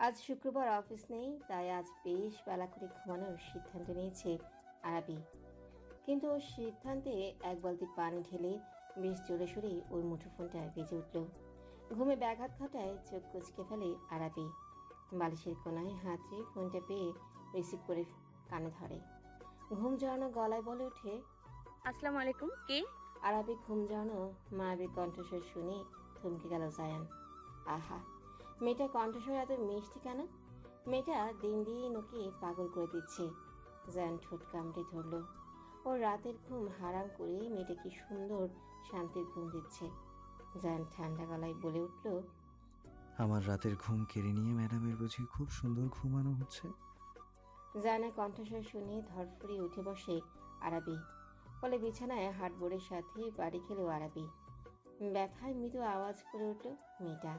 আজ শুক্রবার অফিস নেই, তাই আজ বেশ বেলা করে ঘুমানোর সিদ্ধান্ত নিয়েছে আরাবি। কিন্তু ওর সিদ্ধান্তে এক বালতি পানি ঢেলে বেশ জোরে সোরে ওর মুঠোফোনটা বেজে উঠল। ঘুমে ব্যাঘাত ঘটায় চোখ কুচকে ফেলে আরাবি। বালিশের কোনায় হাত রেখে ফোনটা পেয়ে রিসিভ করে কানে ধরে। ঘুম জড়ানো গলায় বলে ওঠে, আসসালামু আলাইকুম। কে? আরাবি ঘুম জড়ানো মায়াবী কণ্ঠস্বর শুনে থমকে গেল জায়ান। আহা, মেয়েটার কণ্ঠস্বর এত মিষ্টি কেন? মেয়েটা দিন দিন ওকে পাগল করে দিচ্ছে। জায়ান ঠোঁট কামড়ে ধরল। ওর রাতের ঘুম হারাম করে মেয়েটা কি সুন্দর শান্তির ঘুম দিচ্ছে। জায়ান ঠান্ডা গলায় বলে উঠল, আমার রাতের ঘুম কেড়ে নিয়ে ম্যাডামের বুঝি খুব সুন্দর ঘুমানো হচ্ছে। জায়ানের কণ্ঠস্বর শুনে ধরফড়িয়ে উঠে বসে আরাবি। ফলে বিছানায় হাটবোর্ডের সাথে বাড়ি খেলেও আরাবি। ব্যথায় মৃদু আওয়াজ করে উঠল মেয়েটা।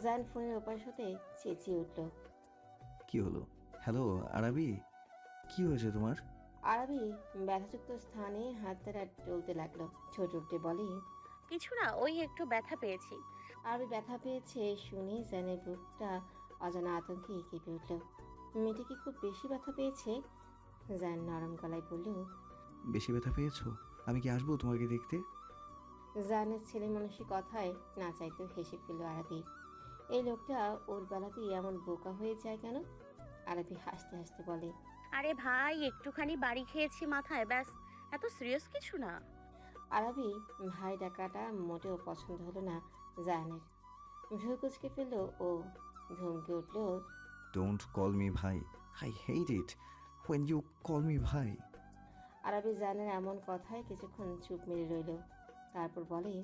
জায়ান ফোনের ওপাশ হতে চেঁচিয়ে উঠল, কি হলো? হ্যালো আরাবি, কি হয়েছে তোমার? আরাবি ব্যথাযুক্ত স্থানে হাত দ্বারা টলতে লাগলো। ছোট উঠে বলে, কিছু না, ওই একটু ব্যথা পেয়েছি। আরবি ব্যথা পেয়েছে শুনে জানের বুকটা অজানা আতঙ্কে কেঁপে উঠল। মেয়েটা কি খুব বেশি ব্যথা পেয়েছে? জান নরম গলায় বলল, বেশি ব্যথা পেয়েছো? আমি কি আসবো তোমাকে দেখতে? জানের ছেলে মানুষের কথায় না চাইতেও হেসে ফেলল আরবি। এই লোকটা ওর বেলাতেই এমন বোকা হয়ে যায় কেন? আরবি হাসতে হাসতে বলে, আরে ভাই, একটুখানি বাড়ি খেয়েছি মাথায়, ব্যাস। এত সিরিয়াস কিছু না। আরবি ভাই ডাকাটা মোটেও পছন্দ হলো না জানের। ভ্রু কুচকে ফেলল ও। ধমকে উঠল, ডোন্ট কল মি ভাই, I hate it when you call me ভাই। আরবি জানের এমন কথায় কিছুক্ষণ চুপ মেরে রইল। তারপর বলে,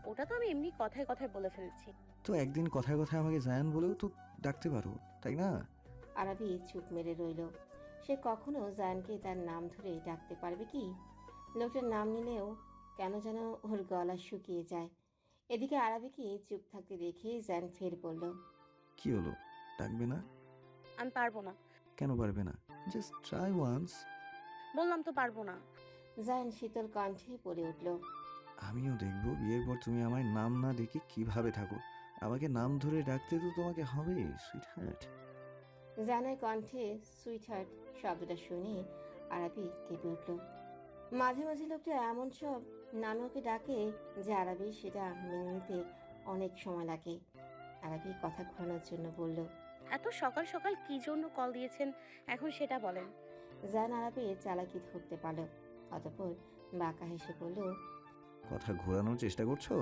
ওটা তো আমি এমনি কথায় কথায় বলে ফেলছি। তো একদিন কথায় কথায় আমাকে জায়ান বলেও তো ডাকতে পারো, তাই না? আরবি চুপ মেরে রইল। সে কখনো জায়ানকে তার নাম ধরে ডাকতে পারবে কি? লোকটার নাম নিলেও কেন যেন ওর গলা শুকিয়ে যায়। এদিকে আরবিকে চুপ থাকতে দেখে জায়ান ফের বলল, কি হলো, ডাকবে না? আমি পারবো না। কেন পারবে না? Just try once. বললাম তো পারবো না। জায়ান শীতল কণ্ঠে পড়ে উঠল, আমিও দেখবো বিয়ের পর তুমি আমায় নাম না ডেকে কিভাবে থাকো। আমাকে নাম ধরে ডাকতে তো তোমাকে হবে, সুইট হার্ট। জায়ানের কণ্ঠে সুইট হার্ট শব্দটা শুনে আরবি কেঁপে উঠল। মাঝে মাঝে লোকটা এমন সব নামে ওকে ডাকে যে আরবি সেটা মেনে নিতে অনেক সময় লাগে। আরবি কথা ঘোরানোর জন্য বলল, এত সকাল সকাল কি জন্য কল দিয়েছেন এখন সেটা বলেন। জান আরবির চালাকি ধরতে পারল। অতঃপর বাঁকা হেসে বলল, কথা ঘোরানোর চেষ্টা করছো,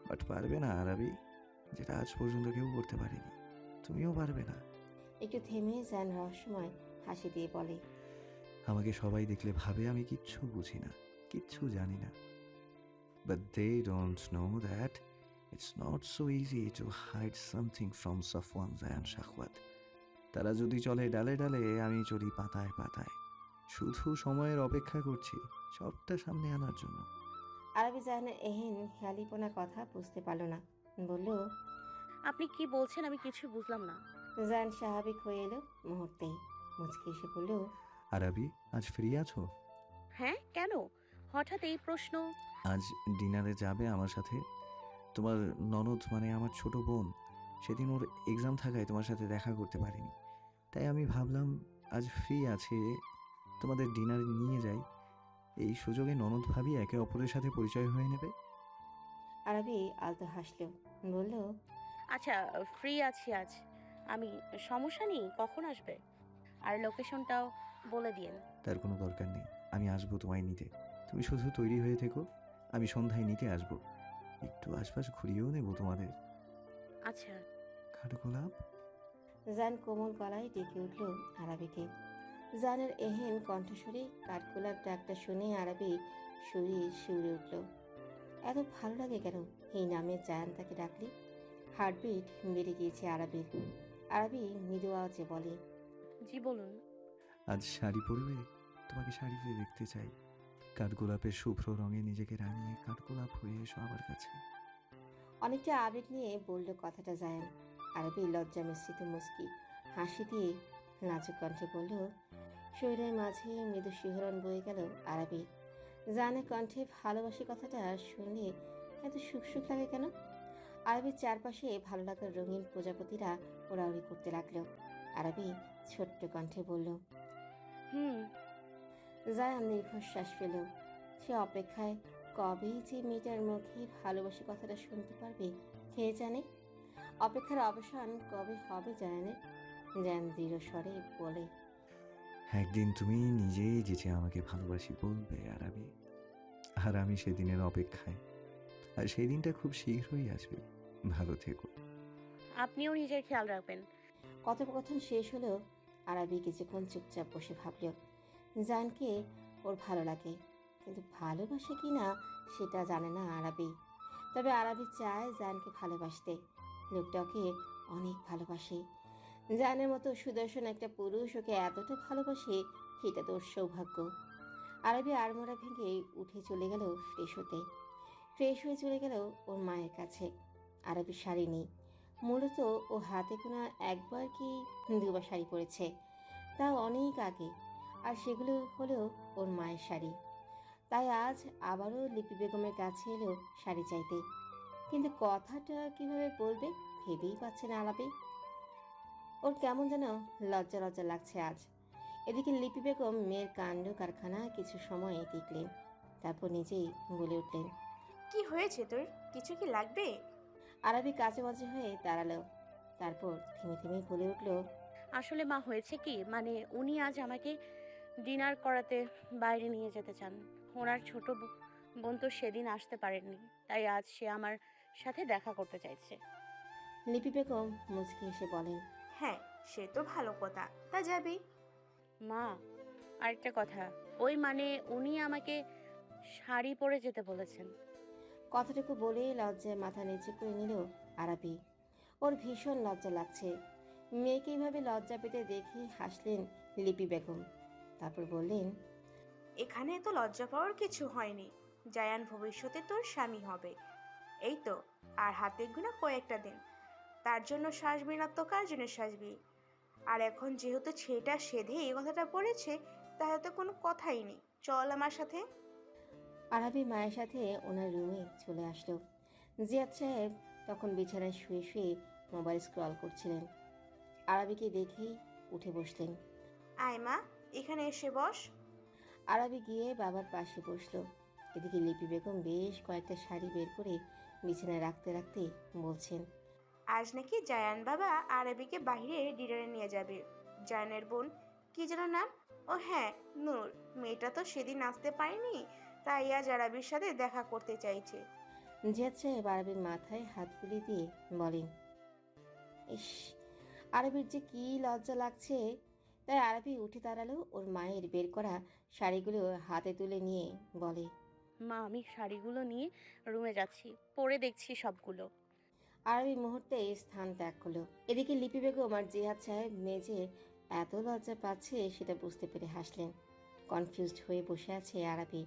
বাট পারবে না আরাবি। যেটা আজ পর্যন্ত কেউ করতে পারেনি, তুমিও পারবে না। একটু থেমে জান রহস্যময় হাসি দিয়ে বলে, আমাকে সবাই দেখলে ভাবে আমি কিচ্ছু বুঝি না, কিচ্ছু জানি না। But they don't know that it's not so easy to hide something from Safwan Zayan Shahwat. তারা যদি চলে ডালে ডালে, আমি চলি পাতায় পাতায়, শুধু সময়ের অপেক্ষা করছি সবটা সামনে আনার জন্য। আরবি জাহানের এহেন হেয়ালিপনা কথা বুঝতে পারল না। বলল, আপনি কি বলছেন আমি কিছু বুঝলাম না। জান স্বাভাবিক হয়ে এলো মুহূর্তেই। মুচকি এসে বলল, আরাবি, আজ ফ্রি আছো? হ্যাঁ, কেন হঠাৎ এই প্রশ্ন? আজ ডিনারে যাবে আমার সাথে? তোমার ননদ মানে আমার ছোট বোন, সেদিন ওর এক্সাম থাকায় তোমার সাথে দেখা করতে পারিনি, তাই আমি ভাবলাম আজ ফ্রি আছে, তোমাদের ডিনারে নিয়ে যাই। এই সুযোগে ননদ ভাবি একে অপরের সাথে পরিচয় হয়ে নেবে। আরবি আলতো হাসলো। বলল, আচ্ছা, ফ্রি আছি আজ আমি। সমস্যা নেই, কখন আসবে আর লোকেশনটাও বলে দিন। তার কোনো দরকার নেই, আমি আসবো তোমায় নিতে। তুমি শুধু তৈরি হয়ে থেকো, আমি সন্ধ্যায় নিতে আসবো। একটু আশপাশ ঘুরিয়েও নেবো তোমাদের। আচ্ছা। কাঠগোলাপ। জান কোমল গলায় ডেকে উঠল আরবিকে। জানের এহেন কণ্ঠস্বরে কাঠগোলাপ ডাকটা শুনে আরবি শরীর শিউরে উঠল। এত ভালো লাগে কেন এই নামে জায়ান তাকে ডাকলি? হার্টবিট বেড়ে গিয়েছে আরবির। আরবি মৃদু আওয়াজে বলে, জি বলুন। আজ শাড়ি পরবে? তোমাকে শাড়িতে দেখতে চাই। কাঠগোলাপের শুভ্র রঙে নিজেকে রাঙিয়ে কাঠগোলাপ হয়ে এসো আমার কাছে। অনেকটা আবেগ নিয়ে বলল কথাটা জায়ান। আরবি লজ্জা মিশ্রিত মুস্কি হাসি দিয়ে নাজুক কণ্ঠে বলল, শরীরের মাঝে মৃদু শিহরণ বয়ে গেল আরবির। জানের কণ্ঠে ভালোবাসি কথাটা শুনলে এত সুখ সুখ লাগে কেন? আরবির চারপাশে ভালো লাগার রঙিন প্রজাপতিরা ওড়াউড়ি করতে লাগলো। আরবি ছোট্ট কণ্ঠে বলল। হুম। জায়ান দীর্ঘশ্বাস ফেল। সে অপেক্ষায়, কবেই যে মেয়েটার মুখে ভালোবাসি কথাটা শুনতে পারবে কে জানে। অপেক্ষার অবসান কবে হবে জায়ানের? জায়ান দৃঢ় স্বরে বলে। একদিন তুমি নিজেই যেচে আমাকে ভালোবাসি বলবে আরবি, আর আমি সেদিনের অপেক্ষায়। আর সেই দিনটা খুব শীঘ্রই আসবে। ভালো থেকো। আপনিও নিজের খেয়াল রাখবেন। কথোপকথন শেষ হলেও আরবি কিছুক্ষণ চুপচাপ বসে ভাবল জায়ানকে ওর ভালো লাগে, কিন্তু ভালোবাসে কি না সেটা জানে না আরবি। তবে আরবি চায় জায়ানকে ভালোবাসতে। লোকটাকে অনেক ভালোবাসে। জায়ানের মতো সুদর্শন একটা পুরুষ ওকে এতটা ভালোবাসে, এটা তো ওর সৌভাগ্য। আরবি আড়মোড়া ভেঙে উঠে চলে গেল ফ্রেশ হতে। ফ্রেশ হয়ে চলে গেল ওর মায়ের কাছে। আরবি শাড়ি নেই। মূলত ও হাতে গোনা একবার কি দুবার শাড়ি পরেছে, তাও অনেক আগে। আর সেগুলো হলো ওর মায়ের শাড়ি। তাই আজ আবারও লিপি বেগমের কাছে এলো শাড়ি চাইতে। কিন্তু কথাটা কিভাবে বলবে ভেবেই পাচ্ছে না আলাপে। ওর কেমন যেন লজ্জা লজ্জা লাগছে আজ। এদিকে লিপি বেগম মেয়ের কাণ্ড কারখানা কিছু সময় দেখলেন, তারপর নিজেই বলে উঠলেন। কি হয়েছে তোর? কিছু কি লাগবে? আরবি কাজে বাজে হয়ে দাঁড়ালো। তারপর থেমে থেমে বলে উঠল। আসলে মা, হয়েছে কি, মানে উনি আজ আমাকে ডিনার করাতে বাইরে নিয়ে যেতে চান। ওনার ছোট বোন তো সেদিন আসতে পারেননি, তাই আজ সে আমার সাথে দেখা করতে চাইছে। লিপি বেগম মুচকি এসে বলেন। হ্যাঁ, সে তো ভালো কথা, তা যাবি। মা, আরেকটা কথা, ওই মানে উনি আমাকে শাড়ি পরে যেতে বলেছেন। কথাটুকু বলেই লজ্জায় মাথা নিচু করে নিল আরাবি। ওর ভীষণ লজ্জা লাগছে। মেয়েকে এইভাবে লজ্জা পেতে দেখে হাসলেন লিপি বেগম। তারপর বললেন। এখানে তো লজ্জা পাওয়ার কিছু হয়নি। জায়ান ভবিষ্যতে তোর স্বামী হবে, এই তো। আর হাতে গোনা কয়েকটা দিন। তার জন্য সাজবি না তো কার জন্য সাজবি? আর এখন যেহেতু ছেলেটা সেধে এই কথাটা বলেছে, তাহলে তো কোনো কথাই নেই। চল আমার সাথে। আরাবি মায়ের সাথে ওনার রুমে চলে আসলো। জিয়াদ সাহেব তখন বিছানায় শুয়ে শুয়ে মোবাইল স্ক্রল করছিলেন। আরাবিকে দেখেই উঠে বসলেন। আয় মা, এখানে এসে বস। আরাবি গিয়ে বাবার পাশে বসলো। এদিকে লিপি বেগম বেশ কয়েকটা শাড়ি বের করে বিছানায় রাখতে রাখতে বলছেন। আজ নাকি জায়ান বাবা আরবিকে বাইরে ডিনারে নিয়ে যাবে। জায়ানের বোন, কি যেন নাম? ও হ্যাঁ, নূর। মেয়েটা তো সেদিন আসতে পারেনি, তাই আজ আরবির সাথে দেখা করতে চাইছে। জিয়াদ সাহেব আরবির মাথায় হাত বুলিয়ে দিয়ে বলেন। ইস, আরবির যে কি লজ্জা লাগছে। তাই আরবি উঠে দাঁড়ালো। ওর মায়ের বের করা শাড়িগুলো হাতে তুলে নিয়ে বলে। মা, আমি শাড়িগুলো নিয়ে রুমে যাচ্ছি, পরে দেখছি সবগুলো। আরবি মুহূর্তে স্থান ত্যাগ করলো। এদিকে লিপি বেগম আর জিহাদ সাহেব মেজে এত লজ্জা পাচ্ছে সেটা বুঝতে পেরে হাসলেন। কনফিউজড হয়ে বসে আছে আরবি।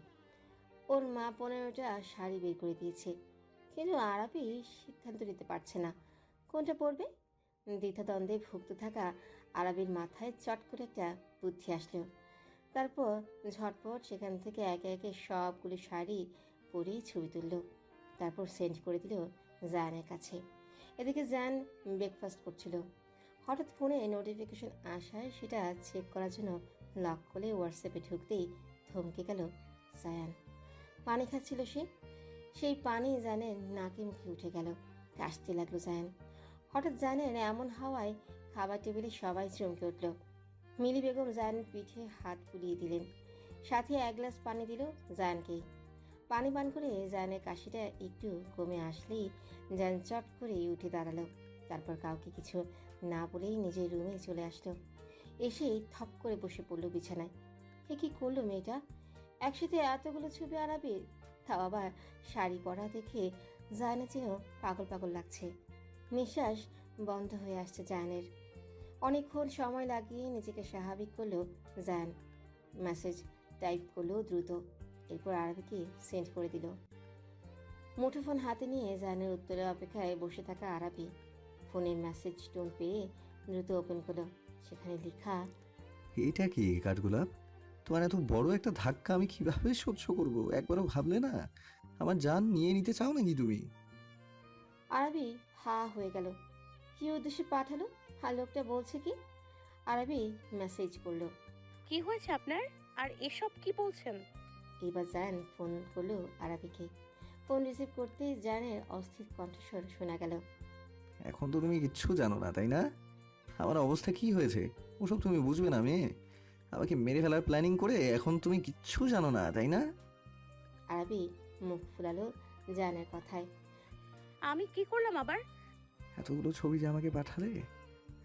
ওর মা 15টা শাড়ি বের করে দিয়েছে, কিন্তু আরবি সিদ্ধান্ত নিতে পারছে না কোনটা পরবে। দ্বিধাদ্বন্দ্বে ভুগতে থাকা আরবির মাথায় চট করে একটা বুদ্ধি আসলো। তারপর ঝটপট সেখান থেকে একে একে সবগুলো শাড়ি পরেই ছবি তুলল। তারপর সেন্ড করে দিল জায়ানের কাছে। এদিকে জায়ান ব্রেকফাস্ট করছিল। হঠাৎ ফোনে নোটিফিকেশন আসায় সেটা চেক করার জন্য লক করে হোয়াটসঅ্যাপে ঢুকতেই থমকে গেল জায়ান। পানি খাচ্ছিল সে। সেই পানি জায়ানের নাকে মুখে উঠে গেল। কাশতে লাগলো জায়ান। হঠাৎ জায়ানের এমন হাওয়ায় খাবার টেবিলে সবাই চমকে উঠল। মিলি বেগম জায়ানের পিঠে হাত বুলিয়ে দিলেন, সাথে 1 গ্লাস পানি দিল জায়ানকে। পানি পান করে জায়ানের কাশিটা একটু কমে আসলেই জায়ান চট করে উঠে দাঁড়ালো। তারপর কাউকে কিছু না বলেই নিজের রুমে চলে আসলো। এসে থপ করে বসে পড়লো বিছানায়। এ কি করলো মেয়েটা? একসাথে এতগুলো ছবি আরবির, তাও আবার শাড়ি পরা দেখে জায়ানের যেন পাগল পাগল লাগছে। নিঃশ্বাস বন্ধ হয়ে আসছে জায়ানের। অনেকক্ষণ সময় লাগিয়ে নিজেকে স্বাভাবিক করলো জায়ান। মেসেজ টাইপ করলো দ্রুত, এরপর আরবিকে সেন্ড করে দিল। মুঠোফোন হাতে নিয়ে জায়ানের উত্তরের অপেক্ষায় বসে থাকা আরবি ফোনের মেসেজ টোন পেয়ে দ্রুত ওপেন করলো। সেখানে লেখা। এটা কি কাঠগোলাপ? তোমার এত বড় একটা ধাক্কা আমি কিভাবে সহ্য করব? একবারও ভাবলে না? আমার জান নিয়ে নিতে চাও নাকি তুমি? আরবি হা হয়ে গেল। কি উদ্দেশ্যে পাঠালো? আর লোকটা বলছে কি? আরবি মেসেজ করলো। কি হয়েছে আপনার? আর এসব কি বলছেন? এবার জায়ান ফোন করলো আরাবিকে। ফোন রিসিভ করতেই জায়ানের অস্থির কণ্ঠস্বর শোনা গেল। এখন তো তুমি কিচ্ছু জানো না, তাই না? আমার অবস্থা কি হয়েছে ওসব তুমি বুঝবে না মেয়ে। আমাকে মেরে ফেলার প্ল্যানিং করে এখন তুমি কিচ্ছু জানো না, তাই না? আরবি মুখ ফুলালো জায়ানের কথায়। আমি কি করলাম আবার? এতগুলো ছবি যে আমাকে পাঠালে,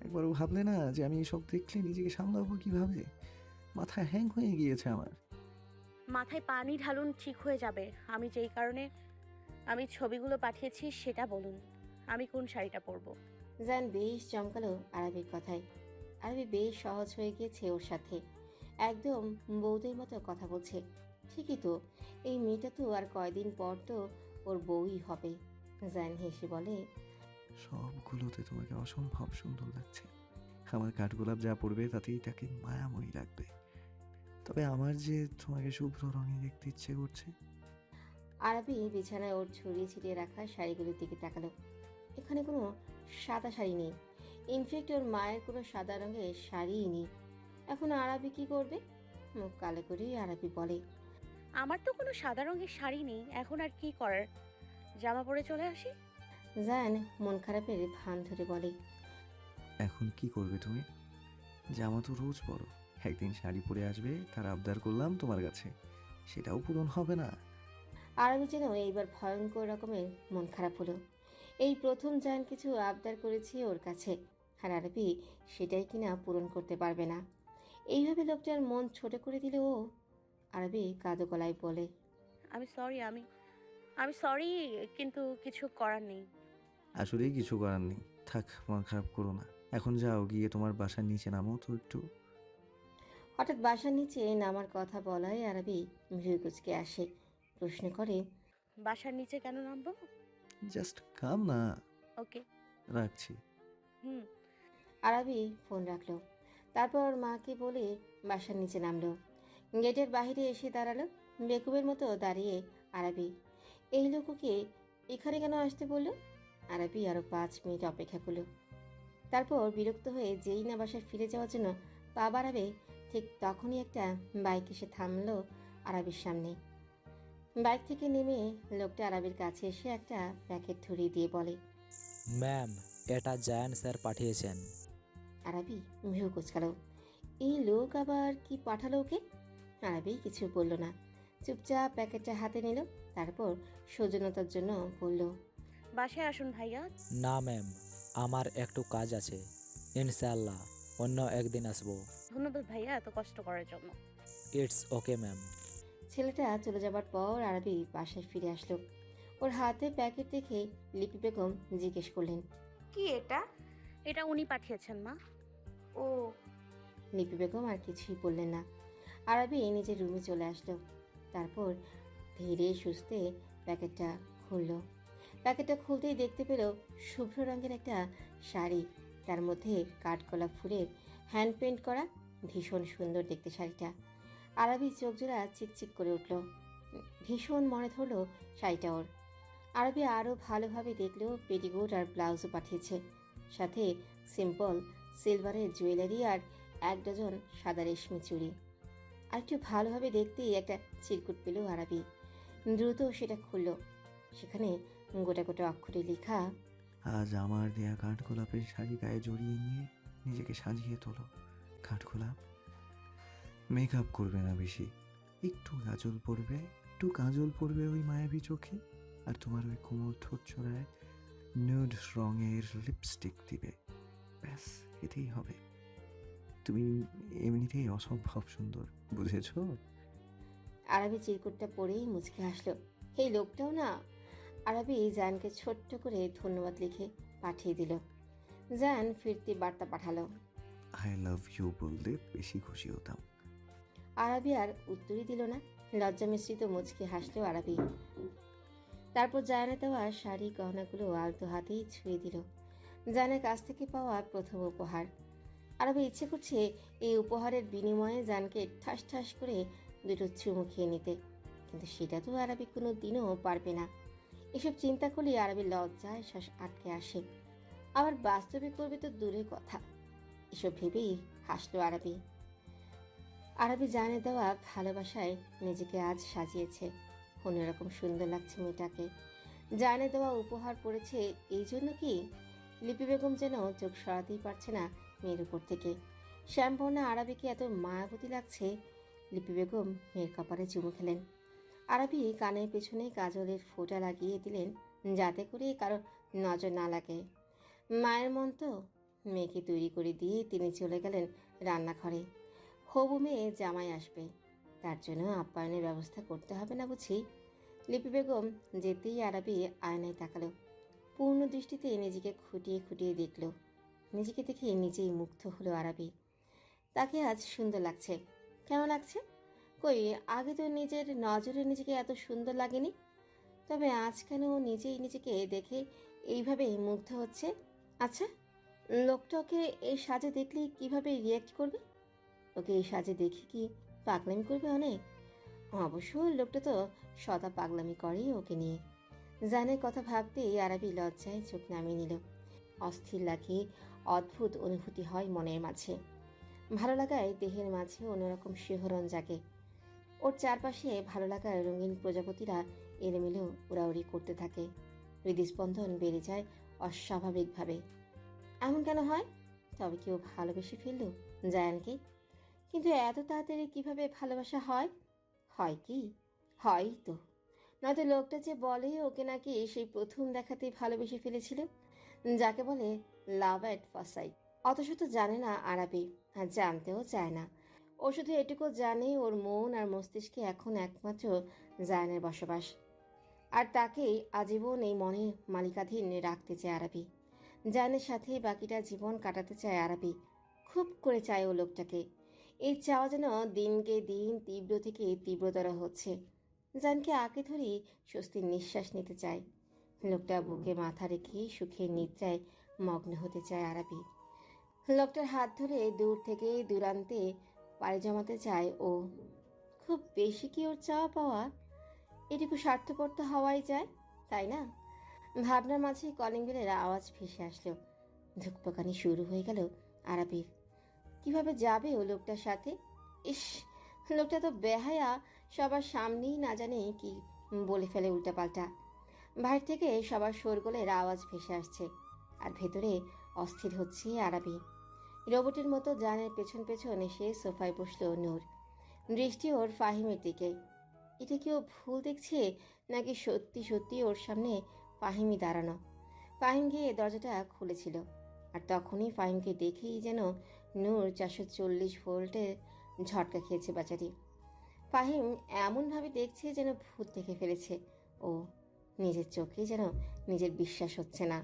একবারও ভাবলে না যে আমি এসব দেখলে নিজেকে সামলাবো কিভাবে? মাথা হ্যাং হয়ে গিয়েছে আমার। মাথায় পানি ঢালুন, ঠিক হয়ে যাবে। আমি যেই কারণে আমি ছবিগুলো পাঠিয়েছি সেটা বলুন। আমি কোন শাড়িটা পরবো? জায়ান বেশ চমকালো আরবির কথায়। আরবি বেশ সহজ হয়ে গিয়েছে ওর সাথে। একদম বউদের মতো কথা বলছে। ঠিকই তো, এই মেয়েটা তো আর কয়দিন পর তো ওর বউই হবে। জায়ান হেসে বলে, সবগুলোতে তোমাকে অসম্ভব সুন্দর লাগছে। আমার কাঠগোলাপ যা পড়বে তাতেই তাকে মায়াময়ী লাগবে। তবে আমার যে তোমাকে শুভ্র রঙে দেখতে ইচ্ছে করছে। আরবি বিছানায় ওর ছড়িয়ে ছিটিয়ে রাখা শাড়িগুলোর দিকে তাকালো। এখানে কোনো সাদা শাড়ি নেই। ইনফ্যাক্ট ওর মায়ের কোনো সাদা রঙের শাড়িই নেই। এখন আরবি কি করবে? মুখ কালো করে আরবি বলে, আমার তো কোনো সাদা রঙের শাড়ি নেই, এখন আর কি করার? জামা পরে চলে আসি। জায়ান মন খারাপের ভান ধরে বলে, এখন কি করবে তুমি? জামা তো রোজ পরো। একদিন শাড়ি পরে আসবে, তার আবদার করলাম তোমার কাছে, সেটাও পূরণ হবে না। আরবি যেন এইবার ভয়ঙ্কর রকমের মন খারাপ হলো। এই প্রথম জায়ান কিছু আবদার করেছে ওর কাছে, আর আরবি সেটাই কিনা পূরণ করতে পারবে না। এইভাবে লোকটার মন ছোট করে দিল ও। আরবি কাঁদো গলায় বলে, আমি সরি, আমি সরি, কিন্তু কিছু করার নেই। আসলেই কিছু করার নেই। থাক, মন খারাপ করো না। এখন যাও, গিয়ে তোমার বাসার নিচে নামো তো একটু। হঠাৎ বাসার নিচে নামার কথা বলায় আরবি ভ্রুকুচকে আসে। প্রশ্ন করে, বাসার নিচে কেন নামবো? জাস্ট কাম না। ওকে। রাখছি। হুম। আরবি ফোন রাখলো। তারপর মাকে বলে বাসার নিচে নামলো। গেটের বাইরে এসে দাঁড়ালো। বেকুবের মতো দাঁড়িয়ে আরবি। এই লোক ওকে এখানে কেন আসতে বললো? আরবি আরো 5 মিনিট অপেক্ষা করলো। তারপর বিরক্ত হয়ে যেই না বাসায় ফিরে যাওয়ার জন্য পা বাড়াবে, ঠিক তখনই একটা বাইক এসে থামলো আরবির সামনে। বাইক থেকে নেমে লোকটা আরবির কাছে এসে একটা প্যাকেট ধরিয়ে দিয়ে বলে, ম্যাম, এটা জায়ান স্যার পাঠিয়েছেন। আরবি ভ্রু কুচকালো। এই লোক আবার কি পাঠালো ওকে? আরবি কিছু বলল না, চুপচাপ প্যাকেটটা হাতে নিল। তারপর সৌজন্যতার জন্য বলল, বাসায় আসুন ভাইয়া। না ম্যাম, আমার একটু কাজ আছে। ইনশাআল্লাহ অন্য একদিন আসবো। ধন্যবাদ ভাইয়া এত কষ্ট করার জন্য। It's okay ma'am. ছেলেটা চলে যাবার পর আরবি বাসায় ফিরে আসলো। ওর হাতে প্যাকেট দেখে লিপি বেগম জিজ্ঞেস করলেন, কি এটা? এটা উনি পাঠিয়েছেন মা। ও, লিপি বেগম আর কিছুই বললেন না। আরবি নিজের রুমে চলে আসলো। তারপর ধীরে সুস্থে প্যাকেটটা খুলল। প্যাকেটটা খুলতেই দেখতে পেল শুভ্র রঙের একটা শাড়ি। তার মধ্যে কাঠগোলাপ ফুলের হ্যান্ড পেন্ট করা। ভীষণ সুন্দর দেখতে শাড়িটা। আরবি চোখ জোড়া চিকচিক করে উঠল। ভীষণ মনে ধরল শাড়িটা ওর। আরবি আরও ভালোভাবে দেখলো পেটিকোট আর ব্লাউজও পাঠিয়েছে, সাথে সিম্পল সিলভারের জুয়েলারি আর 1 ডজন সাদা রেশমি চুড়ি। আর একটু ভালোভাবে দেখতেই একটা চিরকুট পেল আরবি। দ্রুত সেটা খুলল। সেখানে গোটা গোটা অক্ষরে লেখা, আজ আমার দেয়া কাঠগোলাপের শাড়ি গায়ে জড়িয়ে নিয়ে নিজেকে সাজিয়ে তোলো। কাঠগোলাপ, মেকআপ করবে না বেশি, একটু কাজল পড়বে ওই মায়াবী চোখে, আর তোমার ওই কোমল ঠোঁট চোড়ায় নুড রঙের লিপস্টিক দিবে। ব্যাস, এতেই হবে। তুমি এমনিতেই অসম্ভব সুন্দর, বুঝেছো? আরবি চিরকুটটা পরেই মুচকে হাসলো। এই লোকটাও না। আরবি জায়ানকে ছোট্ট করে ধন্যবাদ লিখে পাঠিয়ে দিল। জায়ান ফিরতি বার্তা পাঠালো। আই লাভ ইউ বললে বেশি খুশি হতাম। আরবি আর উত্তরই দিল না। লজ্জা মিশ্রিত মুচকি হাসলো আরবি। তারপর জায়ানের দেওয়া শাড়ি গহনাগুলো আলতো হাতেই ছুঁয়ে দিল। জায়ানের কাছ থেকে পাওয়া প্রথম উপহার। আরবি ইচ্ছে করছে এই উপহারের বিনিময়ে জায়ানকে ঠাস ঠাস করে দুটো চুমু খেয়ে নিতে, কিন্তু সেটা তো আরবি কোনো দিনও পারবে না। এসব চিন্তা করলে আরবি লজ্জায় শ্বাস আটকে আসে। আবার বাস্তবে করবে তো দূরের কথা। এসব ভেবেই হাসলো আরবি। আরবি জানিয়ে দেওয়া ভালোবাসায় নিজেকে আজ সাজিয়েছে। অন্যরকম সুন্দর লাগছে মেয়েটাকে। জানিয়ে দেওয়া উপহার পড়েছে এই জন্য কি? লিপি বেগম যেন চোখ সরাতেই পারছে না মেয়ের উপর থেকে। শ্যামবর্ণা আরবিকে এত মায়াবতী লাগছে। লিপি বেগম মেয়ের কপালে চুমু খেলেন। আরবি কানের পেছনে কাজলের ফোঁটা লাগিয়ে দিলেন যাতে করে কারো নজর না লাগে। মায়ের মন তো। মেয়েকে তৈরি করে দিয়ে তিনি চলে গেলেন রান্নাঘরে। হবু মেয়ে জামাই আসবে, তার জন্য আপ্যায়নের ব্যবস্থা করতে হবে না বুঝি? লিপি বেগম যেতেই আরবি আয়নায় তাকালো। পূর্ণ দৃষ্টিতে নিজেকে খুঁটিয়ে খুঁটিয়ে দেখল। নিজেকে দেখে নিজেই মুগ্ধ হলো আরবি। তাকে আজ সুন্দর লাগছে। কেমন লাগছে? কই, আগে তো নিজের নজরে নিজেকে এত সুন্দর লাগেনি। তবে আজ কেন নিজেই নিজেকে দেখে এইভাবে মুগ্ধ হচ্ছে? আচ্ছা, লোকটা ওকে এই সাজে দেখলে কিভাবে রিয়্যাক্ট করবে? ওকে এই সাজে দেখে কি পাগলামি করবে অনেক? অবশ্য লোকটা তো সদা পাগলামি করে ওকে নিয়ে। জানের কথা ভাবতেই আরবি লজ্জায় চোখ নামিয়ে নিল। অস্থির লাগে, অদ্ভুত অনুভূতি হয় মনের মাঝে। ভালো লাগায় দেহের মাঝে অন্যরকম শিহরণ জাগে। ওর চারপাশে ভালো লাগার রঙিন প্রজাপতিরা এলোমেলো উড়াউড়ি করতে থাকে। হৃদস্পন্দন বেড়ে যায় অস্বাভাবিকভাবে। এমন কেন হয়? তবে কেউ ভালোবেসে ফেলল জায়ানকে? কিন্তু এত তাড়াতাড়ি কিভাবে ভালোবাসা হয়? হয় কি? হয় তো। নয়তো লোকটা যে বলে ওকে নাকি সেই প্রথম দেখাতেই ভালোবেসে ফেলেছিল, যাকে বলে লাভ অ্যাট ফার্স্ট সাইট। অথচ তো জানে না আরবি, আর জানতেও চায় না। ও শুধু এটুকু জানে ওর মন আর মস্তিষ্কে এখন একমাত্র জায়ানের বসবাস। আর তাকেই আজীবন এই মনের মালিকাধীন রাখতে চায় আরবি। জায়ানের সাথে বাকিটা জীবন কাটাতে চায় আরবি। খুব করে চায় ও লোকটাকে। এই চাওয়া যেন দিনকে দিন তীব্র থেকে তীব্রতর হচ্ছে। জানকে আঁকে ধরেই স্বস্তির নিঃশ্বাস নিতে চায়। লোকটা বুকে মাথা রেখে সুখের নিদ্রায় মগ্ন হতে চায় আরবি। লোকটার হাত ধরে দূর থেকে দূরান্তে পাড়ি জমাতে চায় ও। খুব বেশি কি ওর চাওয়া পাওয়া? এটুকু স্বার্থপর তো হওয়াই যায়, তাই না? ভাবনার মাঝে কলিং বেলের আওয়াজ ভেসে আসলো। ধুকপাকানি শুরু হয়ে গেল আরবির। কিভাবে যাবে ও লোকটার সাথে? ইস, লোকটা তো বেহায়া, সবার সামনেই না জানে কি বলে ফেলে উল্টাপাল্টা। বাইরে থেকে সবার শোরগোলের আওয়াজ ভেসে আসছে, আর ভেতরে অস্থির হচ্ছে আরবি। রোবটের মতো জানের পেছন পেছন এসে সোফায় বসলো নূর। দৃষ্টি ওর ফাহিমের দিকে। এটা কি ও ভুল দেখছে, নাকি সত্যি সত্যি ওর সামনে ফাহিমই দাঁড়ানো? ফাহিম গিয়ে দরজাটা খুলেছিল, আর তখনই ফাহিমকে দেখেই যেন নূর 440 ভোল্টে ঝটকা খেয়েছে বাজারি। ফাহিম এমনভাবে দেখছে যেন ভূত দেখে ফেলেছে ও। নিজের চোখে যেন নিজের বিশ্বাস হচ্ছে না।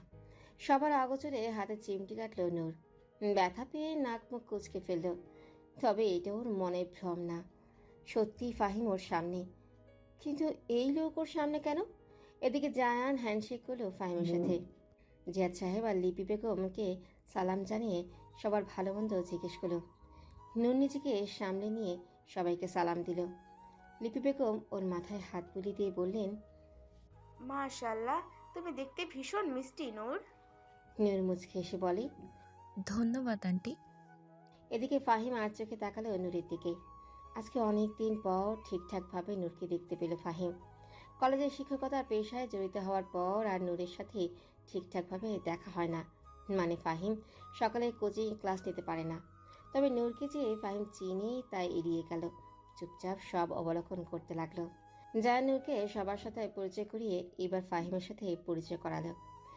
সবার আগোচরে হাতে চিমটি কাটল নূর। ব্যথা পেয়ে নাক মুখ কুচকে ফেলল। তবে এটা ওর মনের ভ্রম না, সত্যি ফাহিম ওর সামনে। কিন্তু এই লোক ওর সামনে কেন? এদিকে জায়ান হ্যান্ডশেক করলো ফাহিমের সাথে। জিয়াদ সাহেব আর লিপি বেগমকে সালাম জানিয়ে সবার ভালো মন্দ জিজ্ঞেস করলো। নূর নিজেকে সামলে নিয়ে সবাইকে সালাম দিল। লিপি বেগম ওর মাথায় হাত বুলিয়ে দিয়ে বললেন, মাশাল্লাহ, তুমি দেখতে ভীষণ মিষ্টি নূর। নূর মুচকে এসে বলে, ধন্যবাদ আন্টি। এদিকে ফাহিম আর চোখে তাকালো নূরের দিকে। আজকে অনেক দিন পর ঠিকঠাকভাবে নূরকে দেখতে পেল ফাহিম। কলেজের শিক্ষকতার পেশায় জড়িত হওয়ার পর আর নূরের সাথে ঠিকঠাকভাবে দেখা হয় না। মানে ফাহিম সকালে কোচিং ক্লাস নিতে পারে না। তবে নূরকে যে ফাহিম চিনে তাই এড়িয়ে গেল, চুপচাপ সব অবলোকন করতে লাগলো। যা নূরকে সবার সাথে পরিচয় করিয়ে এবার ফাহিমের সাথে পরিচয় করালো।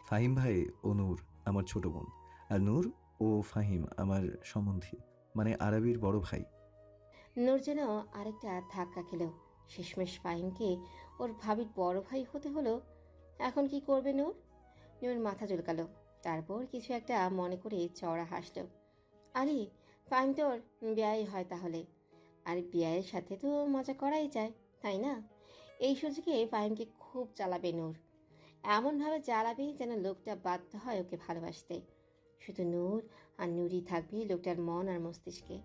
ফাহিম ভাই ও নূর আমার ছোট বোন, আর নূর ও ফাহিম আমার সম্বন্ধী, মানে আরবির বড় ভাই। নূর যেন আরেকটা ধাক্কা খেল। শেষমেশ ফাহিমকে ওর ভাবির বড় ভাই হতে হলো। এখন কি করবে নূর? নূর মাথা চুলকালো, তারপর কিছু একটা মনে করে চওড়া হাসলো। আরে, ফাহিম তোর বিয়ে হয় তাহলে? আর বিয়ের সাথে তো মজা করাই যায়, তাই না? এই সুযোগে ফাহিমকে খুব জ্বালাবে নূর। এমনভাবে জ্বালাবে যেন লোকটা বাধ্য হয় ওকে ভালোবাসতে। শুধু নূর আর নূরই থাকবে লোকটার মন আর মস্তিষ্কে।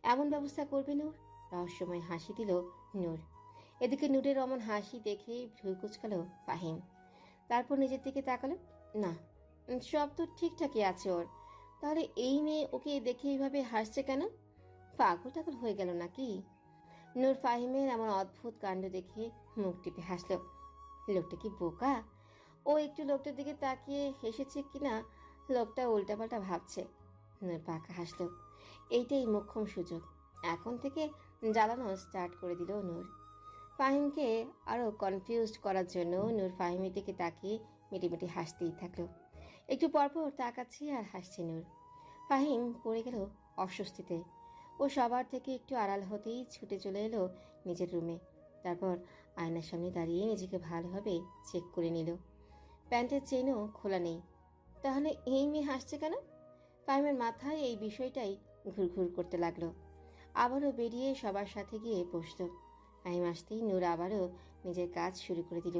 এমন ব্যবস্থা করবে নূর। রহস্যময় হাসি দিল নূর। এদিকে নূরের অমন হাসি দেখে ভ্রু কুচকাল ফাহিম। তারপর নিজের দিকে তাকালো। না, সব তো ঠিকঠাকই আছে ওর। তাহলে এই মেয়ে ওকে দেখে এইভাবে হাসছে কেন? পাগল টাগল হয়ে গেল নাকি? নূর ফাহিমের এমন অদ্ভুত কাণ্ড দেখে মুখ টিপে হাসলো। লোকটা কি বোকা? ও একটু লোকটার দিকে তাকিয়ে হেসেছে কিনা লোকটা উল্টাপাল্টা ভাবছে। নূর পাকা হাসলো। এইটাই মোক্ষম সুযোগ। এখন থেকে জ্বালানো স্টার্ট করে দিল নূর। ফাহিমকে আরও কনফিউজড করার জন্য নূর ফাহিমের দিকে তাকিয়ে মিটিমিটি হাসতেই থাকলো। একটু পরপর তাকাচ্ছে আর হাসছে নূর। ফাহিম পড়ে গেল অস্বস্তিতে। ও সবার থেকে একটু আড়াল হতেই ছুটে চলে এলো নিজের রুমে। তারপর আয়নার সামনে দাঁড়িয়ে নিজেকে ভালোভাবে চেক করে নিল। প্যান্টের চেনও খোলা নেই। তাহলে এই মেয়ে হাসছে কেন? ফাহিমের মাথায় এই বিষয়টাই ঘুরঘুর করতে লাগলো। আবারও বেরিয়ে সবার সাথে গিয়ে বসল। ফাহিম আসতেই নূর আবারও নিজের কাজ শুরু করে দিল।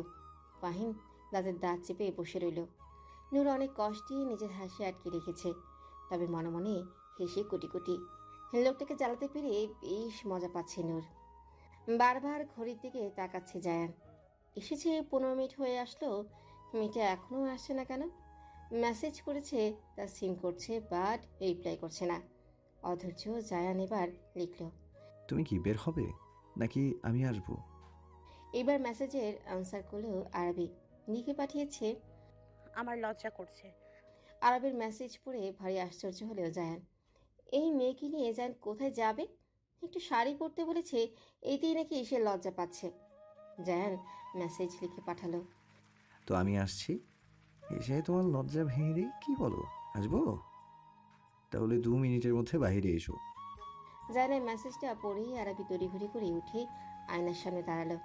ফাহিম দাঁতের দাঁত চেপে বসে রইল। নূর অনেক কষ্টে নিজের হাসি আটকে রেখেছে, তবে মনে মনে হেসে কোটি কোটি। লোকটাকে জ্বালাতে পেরে বেশ মজা পাচ্ছে নূর। বারবার ঘড়ির দিকে তাকাচ্ছে জায়ান। এসেছে 15 মিনিট হয়ে আসলো, মেয়েটা এখনও আসছে না কেন? মেসেজ করেছে, তা সিন করছে, বাট রিপ্লাই করছে না। অধৈর্য জায়ান এবার লিখল। তুমি কি বের হবে নাকি আমি আসবো? এবার মেসেজের আনসার করলো আরবি। লিখে পাঠিয়েছে। আমার লজ্জা করছে। আরবের মেসেজ পড়ে ভারী আশ্চর্য হলো জায়ান। এই মেয়েকে নিয়ে জায়ান কোথায় যাবে? একটু শাড়ি পরতে বলেছে, এইতেই নাকি সে লজ্জা পাচ্ছে। জায়ান মেসেজ লিখে পাঠালো। তো আমি আসছি, এসে তোমার লজ্জা ভেঙে দিই, কি বলো? আসবো? তাহলে 2 মিনিটের মধ্যে বাইরে এসো। জায়ানের মেসেজটা পড়েই আরবি তড়িঘড়ি করে উঠে আয়নার সামনে দাঁড়ালো।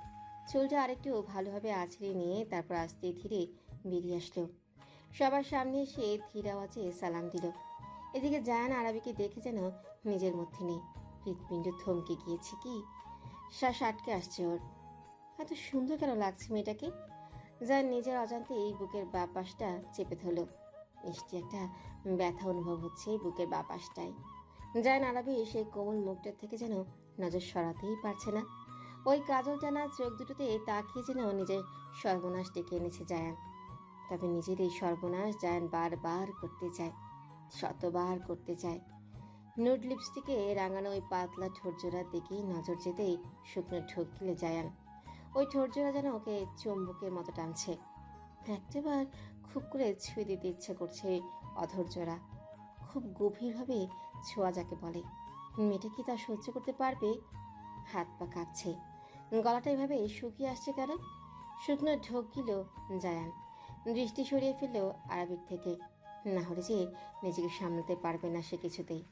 চুলটা আরেকটু ভালোভাবে আছড়ে নিয়ে তারপর আস্তে ধীরে বেরিয়ে আসলো। সবার সামনে এসে ধীর আওয়াজে সালাম দিল। এদিকে জায়ান আরবিকে দেখে যেন নিজের মধ্যে নেই। হৃৎপিণ্ড থমকে গিয়েছে কি শ্বাস আটকে আসছে ওর। এত সুন্দর কেন লাগছে মেয়েটাকে? যার নিজের অজান্তে এই বুকের বাঁ পাশটা চেপে ধরল। মিষ্টি একটা ব্যথা অনুভব হচ্ছে বুকের বাঁ পাশটায়। জায়ান আরবি সেই কোমল মুখটার থেকে যেন নজর সরাতেই পারছে না। ওই কাজল টানা চোখ দুটোতে তাকিয়ে যেন নিজের সর্বনাশ ডেকে এনেছে জায়ান। তবে নিজের এই সর্বনাশ জায়ান বারবার করতে চায়, শতবার করতে চায়। নুড লিপস্টিকে রাঙানো ওই পাতলা ঠোঁটজোড়ার দিকেই নজর যেতেই শুকনো ঢোক গিলে জায়ান। ওই ঠোঁটজোড়া যেন ওকে চুম্বকের মতো টানছে। একটাবার খুব করে ছুঁয়ে দিতে ইচ্ছে করছে অধৈর্যরা। খুব গভীরভাবে ছোঁয়া যাকে বলে। মেয়েটা কি তা সহ্য করতে পারবে? হাত পা কাঁপছে, গলাটা এভাবে শুকিয়ে আসছে কেন? শুকনো ঢোক গিল জায়ান। দৃষ্টি সরিয়ে ফেলল আরবির থেকে। না হলে যে নিজেকে সামলাতে পারবে না সে কিছুতেই।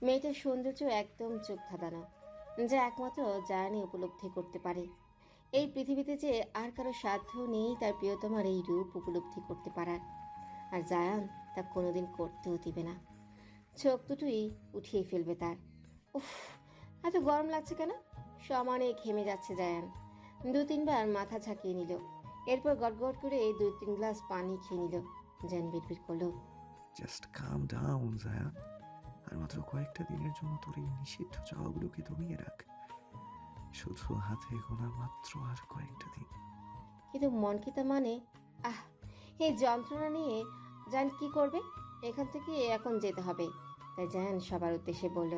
মেয়েটার সৌন্দর্য একদম চোখ ধাঁধানো, যা একমাত্র জায়ানই উপলব্ধি করতে পারে। এই পৃথিবীতে যে আর কারো সাধ্য নেই তার প্রিয়তমার এই রূপ উপলব্ধি করতে পারার। আর জায়ান তা কোনোদিন করতেও দিবে না। চোখ দুটোই উঠিয়ে ফেলবে তার। উফ, এত গরম লাগছে কেন? সমানে ঘেমে যাচ্ছে জায়ান। 2-3 বার মাথা ঝাঁকিয়ে নিল। এরপর গটগট করে 2-3 গ্লাস পানি খেয়ে নিল। জায়ান বিড়বিড় করলো। Just calm down Zayan. আর মাত্র কয়েকটা দিনের জন্য তোর এই নিষিদ্ধ চাওয়াগুলোকে দমিয়ে রাখ। শুধু হাতে গোনা মাত্র আর কয়েকটা দিন। কিন্তু মন কি তা মানে? আহ, এই যন্ত্রণা নিয়ে জায়ান কি করবে? এখান থেকে এখন যেতে হবে। তাই জায়ান সবার উদ্দেশ্যে বলল।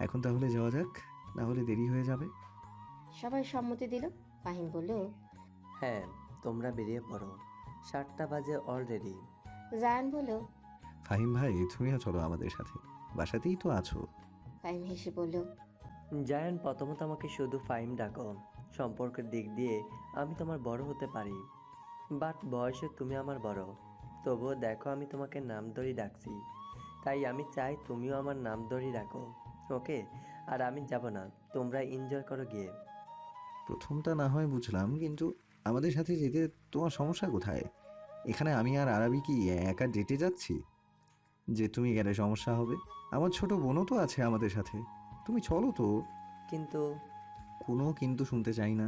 এখন তাহলে যাওয়া যাক, না হলে দেরি হয়ে যাবে। সবাই সম্মতি দিল। ফাহিম বলল। হ্যাঁ, তোমরা বেরিয়ে পড়ো, 7টা বাজে অলরেডি। জায়ান বলল। ফাহিম ভাই, তুমিও চলো আমাদের সাথে, বাসাতেই তো আছো। ফাহিম হেসে বলল। জায়ান, প্রথমত আমাকে শুধু ফাহিম ডাকো। সম্পর্কের দিক দিয়ে আমি তোমার বড় হতে পারি, বাট বয়সে তুমি আমার বড়। তবুও দেখো, আমি তোমাকে নাম ধরেই ডাকছি, তাই আমি চাই তুমিও আমার নাম ধরেই ডাকো, ওকে? আর আমি যাব না, তোমরা এনজয় করো গিয়ে। প্রথমটা না হয় বুঝলাম, কিন্তু আমাদের সাথে যেতে তোমার সমস্যা কোথায়? এখানে আমি আর আরবি কি একা ডেটে যাচ্ছি যে তুমি গেলে সমস্যা হবে? আমার ছোট বোনও তো আছে আমাদের সাথে, তুমি চলো তো। কিন্তু কোনো কিন্তু শুনতে চাই না।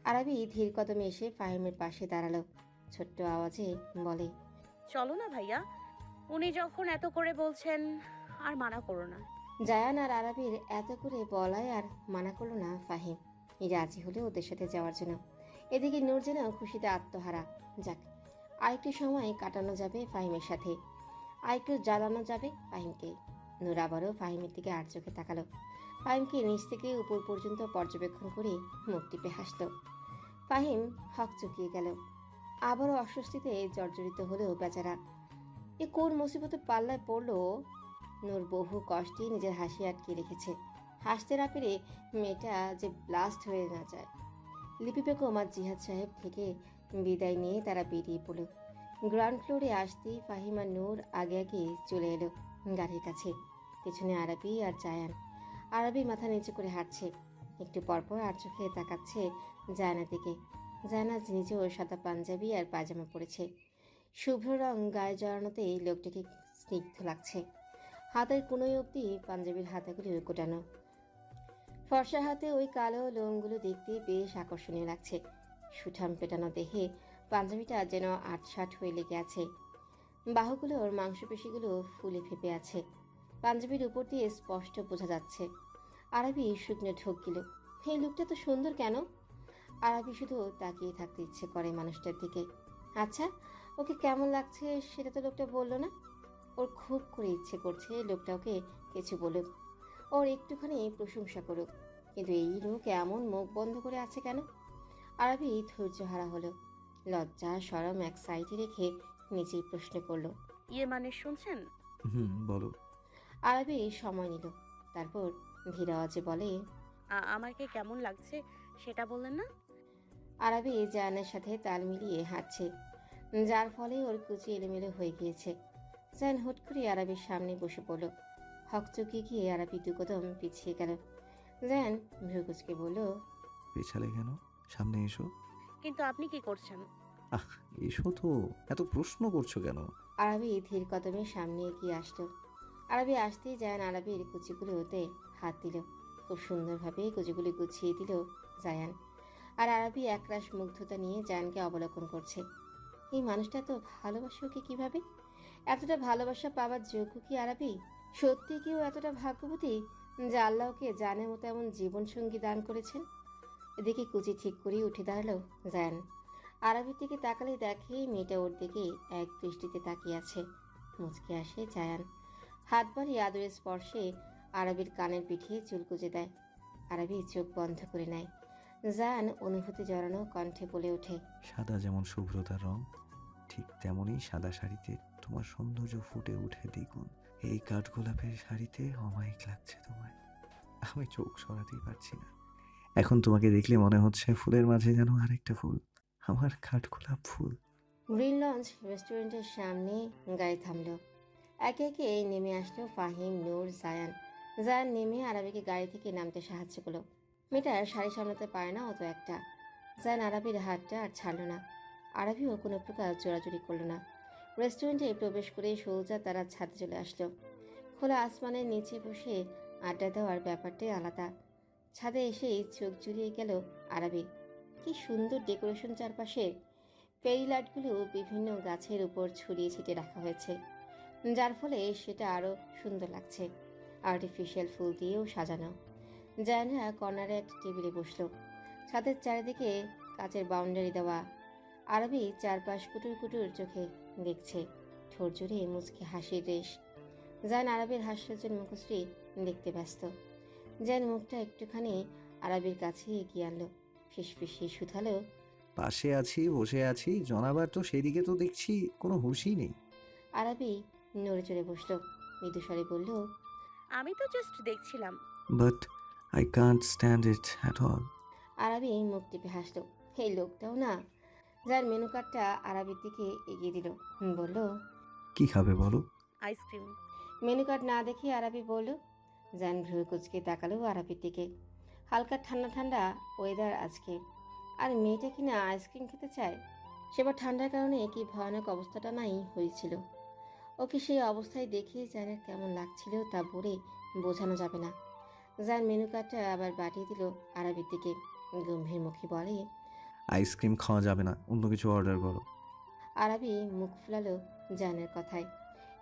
আরবি ধীর কদমে এসে ফাহিমের পাশে দাঁড়ালো। ছোট্ট আওয়াজে বলে। চলো না ভাইয়া, উনি যখন এত করে বলছেন, আর মানা করো না। জায়ান আর আরবির এত করে বলায় আর মানা করলো না ফাহিম। রাজি হলে ওদের সাথে যাওয়ার জন্য। এদিকে নূর যেন খুশিতে আত্মহারা। যাক, আরেকটু সময় কাটানো যাবে ফাহিমের সাথে, আরেকটু জ্বালানো যাবে ফাহিমকে। নূর আবারও ফাহিমের দিকে আর চোখে তাকালো। ফাহিমকে নিচ থেকে উপর পর্যন্ত পর্যবেক্ষণ করে মুখ টিপে হাসল। ফাহিম হক চুকিয়ে গেল। আবারও অস্বস্তিতে জর্জরিত হলেও বেচারা, এ কোন মুসিবতে পাল্লায় পড়লো? নূর বহু কষ্টে নিজের হাসি আটকে রেখেছে। হাসতে না পেরে মেয়েটা যে ব্লাস্ট হয়ে না যায়। লিপি বেগম আর জিহাদ সাহেব থেকে বিদায় নিয়ে তারা বেরিয়ে পড়ল। গ্রাউন্ড ফ্লোরে আসতেই ফাহিম আর নূর আগে আগে চলে এলো গাড়ির কাছে। পেছনে আরাবি আর জায়ান। আরাবি মাথা নিচু করে হাঁটছে, একটু পরপর আর চোখে তাকাচ্ছে জায়ানের দিকে। জায়ানা নিজেও সাদা পাঞ্জাবি আর পায়জামা পরেছে। শুভ্র রং গায়ে জড়ানোতেই লোকটিকে স্নিগ্ধ লাগছে। হাতের কোনোই অবধি পাঞ্জাবির হাতাগুলি কোটানো। ফর্সা হাতে ওই কালো লোমগুলো দেখতে বেশ আকর্ষণীয় লাগছে। সুঠাম পেটানো দেহে পাঞ্জাবিটা যেন আটসাট হয়ে লেগে আছে। বাহুগুলোর মাংসপেশিগুলো ফুলে ফেপে আছে। পাঞ্জাবির উপর দিয়ে স্পষ্ট বোঝা যাচ্ছে। আরাবি শুকনো ঢোক গেল, এই লোকটা তো সুন্দর কেন? আরাবি শুধু তাকিয়ে থাকতে ইচ্ছে করে মানুষটার দিকে। আচ্ছা, ওকে কেমন লাগছে সেটা তো লোকটা বললো না। ওর খুব করে ইচ্ছে করছে লোকটা ওকে কিছু বলুক, ওর একটুখানি প্রশংসা করুক। কিন্তু এই লোক এমন মুখ বন্ধ করে আছে কেন? আরাবি ধৈর্যহারা হলো। লজ্জা শরম এক সাইডে রেখে নিজেই প্রশ্ন করলো। ইয়ে মানে শুনছেন? বলো। আরাবি সময় নিল, তারপর ধীর আওয়াজে বলে, আমাকে কেমন লাগছে সেটা বললেন না? আরাবি জায়ানের সাথে তাল মিলিয়ে হাঁটছে, যার ফলে ওর কুচি এলোমেলো হয়ে গিয়েছে। জায়ান হুট করে আরাবির সামনে বসে পড়ল। হকচকি গিয়ে আরাবি দুকদম পিছিয়ে গেল। জায়ান ভ্রুকুচকে বলল, পেছালে কেন? সামনে এসো। কিন্তু আপনি কি করছেন? আহ, এসো তো, এত প্রশ্ন করছো কেন? আরাবি ধীর কদমে সামনে এগিয়ে আসলো। আরাবি আসতেই জায়ান আরাবির কুচিগুলোতে হাত দিল। খুব সুন্দরভাবে কুচিগুলি গুছিয়ে দিল জায়ান। আর আরাবি একরাশ মুগ্ধতা নিয়ে জায়ানকে অবলোকন করছে। এই মানুষটা তো ভালোবাসে ওকে কিভাবে? এতটা ভালোবাসা পাওয়ার যোগ্য কি আরাবি? সত্যি কি ও এতটা ভাগ্যবতী যে আল্লাহ ওকে জানের মতো এমন জীবনসঙ্গী দান করেছেন? এদিকে কুচি ঠিক করেই উঠে দাঁড়ালো জায়ান। আরাবির দিকে তাকালে দেখে মেয়েটা ওর দিকে এক দৃষ্টিতে তাকিয়ে আছে। মুচকে আসে জায়ান। হাত বাড়িয়ে আদরের স্পর্শে আরাবির কানের পিঠে চুল কুঁজে দেয়। আরাবি চোখ বন্ধ করে নেয়। জায়ান অনুভূতি জড়ানো কণ্ঠে বলে ওঠে, সাদা যেমন শুভ্রতার রং, ঠিক তেমনই সাদা শাড়িতে তোমার সৌন্দর্য ফুটে উঠে দ্বিগুণ। এই কাঠগোলাপের শাড়িতে অমায়িক লাগছে তোমায়। আমি চোখ সরাতেই পারছি না। এখন তোমাকে দেখলে মনে হচ্ছে ফুলের মাঝে যেন আরেকটা ফুল, আমার কাঠগোলাপ ফুল। গ্রিন লঞ্চ রেস্টুরেন্টের সামনে গাড়ি থামলো। একে একে নেমে আসলো ফাহিম, নূর, জায়ান। জায়ান নেমে আরাবিকে গাড়ি থেকে নামতে সাহায্য করলো। মেয়েটার শাড়ি সামলাতে পারে না অত একটা। জায়ান আরাবির হাতটা আর ছাড়লো না। আরাবিও কোনো প্রকার জোরাজুরি করলো না। রেস্টুরেন্টে প্রবেশ করে সোজা তারা ছাদে চলে আসলো। খোলা আসমানের নিচে বসে আড্ডা দেওয়ার ব্যাপারটাই আলাদা। ছাদে এসেই চোখ জুড়িয়ে গেল আরাবির। কি সুন্দর ডেকোরেশন চারপাশে। ফেরি লাইটগুলো বিভিন্ন গাছের উপর ছড়িয়ে ছিটিয়ে রাখা হয়েছে, যার ফলে সেটা আরও সুন্দর লাগছে। আর্টিফিশিয়াল ফুল দিয়েও সাজানো। জায়ানরা কর্নারে একটা টেবিলে বসলো। ছাদের চারিদিকে কাচের বাউন্ডারি দেওয়া। আরবি চারপাশ কুটুর কুটুর চোখে দেখছে। ঠোঁট জুড়ে মুচকে হাসির রেশ। জায়ান আরবের হাস্যজ্জ্বল মুখশ্রী দেখতে ব্যস্ত। জায়ান মুখটা একটুখানি আরবির কাছে এগিয়ে আনলো। ফিসফিসিয়ে শুধালো, পাশে আছি, বসে আছি, জনাবার তো সেদিকে তো দেখছি কোনো হুঁশই নেই। আরবি নড়ে চড়ে বসলো। মৃদুস্বরে বলল, আমি তো জাস্ট দেখছিলাম। But I can't stand it at all. আরবি মুখ টিপে হাসলো। এই লোকটাও না। যার মেনু কার্ডটা আরবির দিকে এগিয়ে দিল। বলল, কি খাবে বলো? আইসক্রিম। মেনু কার্ড না দেখে আরবি বলল। জান ভ্রু কুচকে তাকালো আরবির দিকে। হালকা ঠান্ডা ঠান্ডা ওয়েদার আজকে, আর মেয়েটা কিনা আইসক্রিম খেতে চায়। সেবার ঠান্ডার কারণে কি ভয়ানক অবস্থাটা নাই হয়েছিল। ওকে সেই অবস্থায় দেখে জানের কেমন লাগছিল তা বলে বোঝানো যাবে না। যার মেনু কার্ডটা আবার বাড়িয়ে দিল আরবির দিকে। গম্ভীর মুখে বলে, আইসক্রিম খাওয়া যাবে না, অন্য কিছু অর্ডার করো। আরবি মুখ ফুলালো জানের কথায়।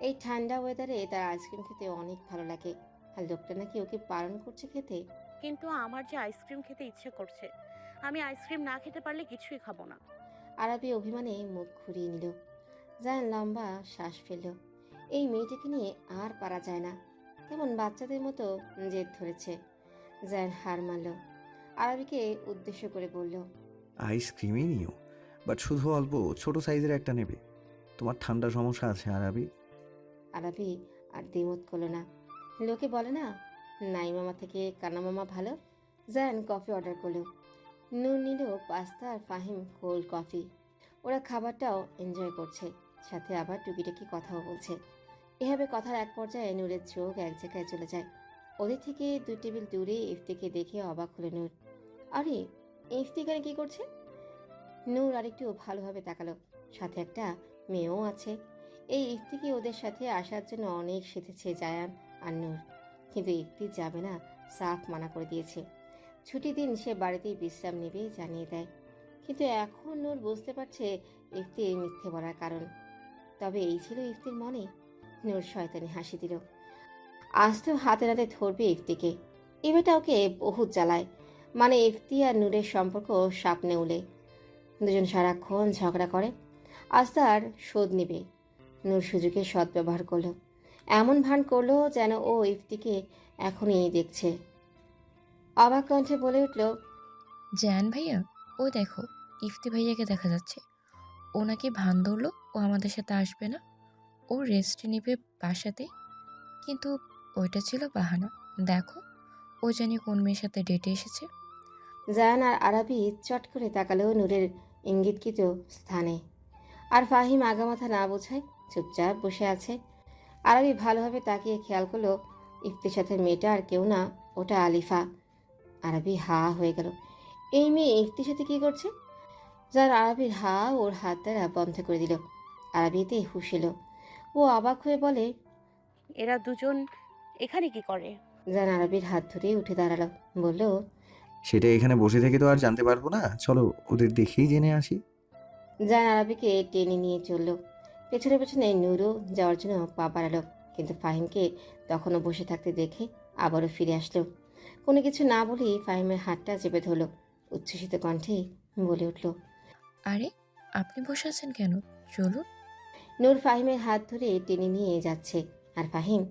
এই ঠান্ডা ওয়েদারে তার আইসক্রিম খেতে অনেক ভালো লাগে। আর লোকটা নাকি ওকে বারণ করছে খেতে। কিন্তু আমার যে আইসক্রিম খেতে ইচ্ছে করছে, আমি আইসক্রিম না খেতে পারলে কিছুই খাবো না। আরবি অভিমানে মুখ ঘুরিয়ে নিল। জায়ান লম্বা শ্বাস ফেলল। এই মেয়েটিকে নিয়ে আর পারা যায় না, কেমন বাচ্চাদের মতো জেদ ধরেছে। জায়ান হার মানল। আরবিকে উদ্দেশ্য করে বলল, আইসক্রিমই নিও, বাট শুধু অল্প ছোট সাইজের একটা নেবে। তোমার ঠান্ডা সমস্যা আছে আরবি। আরবি আর দ্বিমত করল না। লোকে বলে না, নাই মামা থেকে কানা মামা ভালো। জায়ান কফি অর্ডার করলো। নূর নিল পাস্তা আর ফাহিম কোল্ড কফি। ওরা খাবারটাও এনজয় করছে, সাথে আবার টুকিটাকি কথাও বলছে। এভাবে কথার এক পর্যায়ে নূরের চোখ এক জায়গায় চলে যায়। ওদের থেকে 2 টেবিল দূরে ইফতিকে দেখে অবাক হলো নূর। আরে, ইফতি এখানে কি করছে? নূর আরেকটু ভালোভাবে তাকালো। সাথে একটা মেয়েও আছে। এই ইফতিকে ওদের সাথে আসার জন্য অনেক সেধেছে জায়ান আর নূর, কিন্তু ইফতি যাবে না, সাফ মানা করে দিয়েছে। ছুটি দিন সে বাড়িতেই বিশ্রাম নেবে জানিয়ে দেয়। কিন্তু এখন নূর বুঝতে পারছে ইফতি মিথ্যে বলার কারণ। তবে এই ছিল ইফতির মনে। নূর শয়তানি হাসি দিল। আজ তো হাতে নাতে ধরবে ইফতিকে। এবারটা ওকে বহুত জ্বালায়। মানে ইফতি আর নূরের সম্পর্ক সাপ নেউলে। দুজন সারাক্ষণ ঝগড়া করে। আজ তার শোধ নেবে। নূর সুযোগে সদ্ব্যবহার করলো। এমন ভান করলো যেন ও ইফতিকে এখনই দেখছে। অবাক কণ্ঠে বলে উঠল, জায়ান ভাইয়া, ও দেখো, ইফতি ভাইয়াকে দেখা যাচ্ছে। ও নাকি ভান ধরলো ও আমাদের সাথে আসবে না, ও রেস্ট নেবে বাসাতে। কিন্তু ওইটা ছিল বাহানা। দেখো, ও জানি কোন মেয়ের সাথে ডেটে এসেছে। জায়ান আর আরাবি চট করে তাকালো নূরের ইঙ্গিতকৃত স্থানে। আর ফাহিম আগামাথা না বোঝায় চুপচাপ বসে আছে। আরাবি ভালোভাবে তাকিয়ে খেয়াল করলো ইফতির সাথে মেয়েটা আর কেউ না, ওটা আলিফা। আরাবি হা হয়ে গেল। এই মেয়ে ইফতির সাথে কি করছে? যার আরাবির হা ওর হাত দ্বারা বন্ধ করে দিল। আরাবিতে হুশেল। ও অবাক হয়ে বলে, এরা দুজন এখানে কি করে? যান আরাবির হাত ধরে উঠে দাঁড়ালো। বলল, সেটা এখানে বসে থেকে তো আর জানতে পারবো না, চলো ওদের দেখেই জেনে আসি। জান আরাবিকে টেনে নিয়ে চলল। পেছনে পেছনে নূরও যাওয়ার জন্য পা বাড়ালো, কিন্তু ফাহিমকে তখনও বসে থাকতে দেখে আবারও ফিরে আসলো। কোনো কিছু না বলেই ফাহিমের হাতটা চেপে ধরল। উচ্ছ্বসিত কণ্ঠে বলে উঠল, আরে, আপনি বসে আছেন কেন? চলুন। নূর ফাহিমের হাত ধরে টেনে নিয়ে যাচ্ছে, আর ফাহিম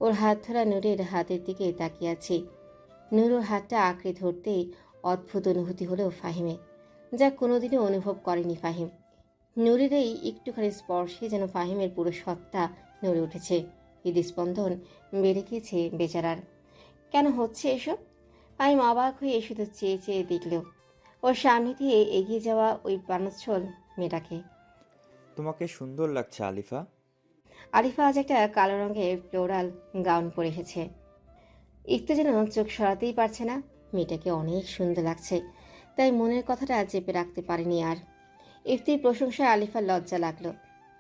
ওর হাত ধরা নূরের হাতের দিকে তাকিয়ে আছে। নূর ওর হাতটা আঁকড়ে ধরতেই অদ্ভুত অনুভূতি হলো ফাহিমে, যা কোনোদিনও অনুভব করেনি ফাহিম। নূরের এই একটুখানি স্পর্শে যেন ফাহিমের পুরো সত্তা নড়ে উঠেছে। হৃদস্পন্দন বেড়ে গিয়েছে বেচারার। কেন হচ্ছে এসব? ফাহিম অবাক হয়ে শুধু চেয়ে চেয়ে দেখল ওর সামনে দিয়ে এগিয়ে যাওয়া ওই প্রাণোচ্ছল মেয়েটাকে। তোমাকে সুন্দর লাগছে আলিফা। আরিফা আজ একটা কালো রঙের ফ্লোরাল গাউন পরে এসেছে। ইফতি যেন চোখ সরাতেই পারছে না। মেয়েটাকে অনেক সুন্দর লাগছে, তাই মনের কথাটা চেপে রাখতে পারেনি আর। ইফতির প্রশংসায় আলিফার লজ্জা লাগলো,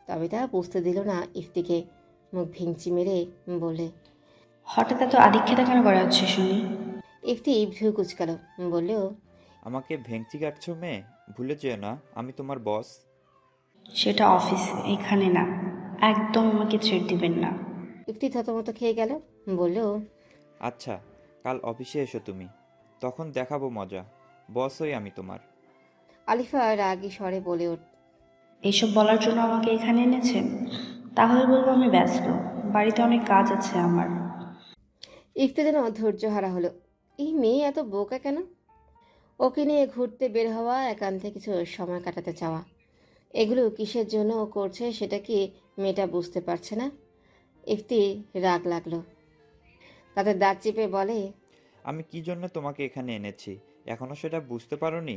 তবে তা বুঝতে দিল না ইফতিকে। মুখ ভিঞ্চি মেরে বলে, হঠাৎ এত আদিক্ষেতা কেন করা হচ্ছে শুনি? ইফতি ভ্রু কুচকালো, বলল, আমাকে ভেংচি কাটছো মেয়ে, ভুলে যেও না আমি তোমার বস। সেটা অফিস, এখানে না। একদম আমাকে ছেড়ে দিবেন না। ইফতি থতমত খেয়ে গেল, বলল, আচ্ছা, কাল অফিসে এসো তুমি, তখন দেখাবো মজা। বস হই আমি তোমার। আলিফা রাগী স্বরে বলে উঠ, এইসব বলার জন্য আমাকে এখানে এনেছেন? তাহলে বলবো আমি ব্যস্ত, বাড়িতে অনেক কাজ আছে আমার। ইফতি যেন ধৈর্য হারা হলো। এই মেয়ে এত বোকা কেন? ওকে নিয়ে ঘুরতে বের হওয়া, একান্তে কিছু সময় কাটাতে চাওয়া, এগুলো কিসের জন্য ও করছে সেটা কি মেয়েটা বুঝতে পারছে না? ইফতি রাগ লাগলো, তাতে দাঁত চেপে বলে, আমি কি জন্য তোমাকে এখানে এনেছি এখনো সেটা বুঝতে পারোনি?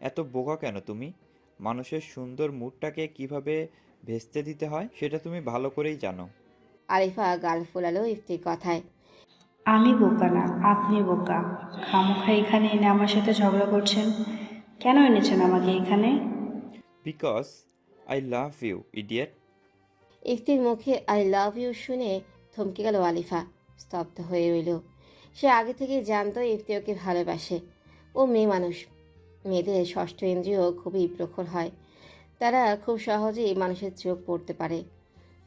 এত বোকা কেন তুমি? মানুষের সুন্দর মুডটাকে কিভাবে ভেস্তে দিতে হয় সেটা তুমি ভালো করেই জানো। আরিফা গাল ফোলালো ইফতির কথায়। আমি বোকা না, আপনি বোকা। খামোখা এখানে এনে আমার সাথে ঝগড়া করছেন। কেন এনেছেন আমাকে এখানে? Because I love you idiot. ইফতির মুখে আই লাভ ইউ শুনে থমকে গেল আলিফা, স্তব্ধ হয়ে রইল। সে আগে থেকে জানতো ইফতি ওকে ভালোবাসে। ও মেয়ে মানুষ, মেয়েদের ষষ্ঠ ইন্দ্রিয় খুবই প্রখর হয়। তারা খুব সহজেই মানুষের চোখ পড়তে পারে।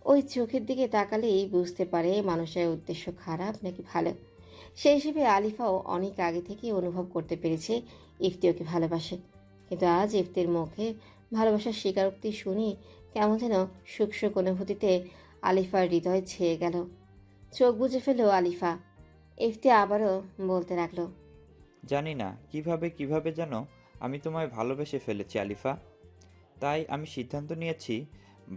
ওই চোখের দিকে তাকালেই বুঝতে পারে মানুষের উদ্দেশ্য খারাপ নাকি ভালো। সেই হিসেবে আলিফাও অনেক আগে থেকে অনুভব করতে পেরেছে ইফতি ওকে ভালোবাসে। কিন্তু আজ ইফতির মুখে ভালোবাসার স্বীকারোক্তি শুনে কেমন যেন সূক্ষ্ম অনুভূতিতে আলিফার হৃদয় ছেয়ে গেল। চোখ বুজে ফেলল আলিফা। ইফতি আবারও বলতে লাগলো, জানি না কিভাবে যেন আমি তোমায় ভালোবেসে ফেলেছি আলিফা। তাই আমি সিদ্ধান্ত নিয়েছি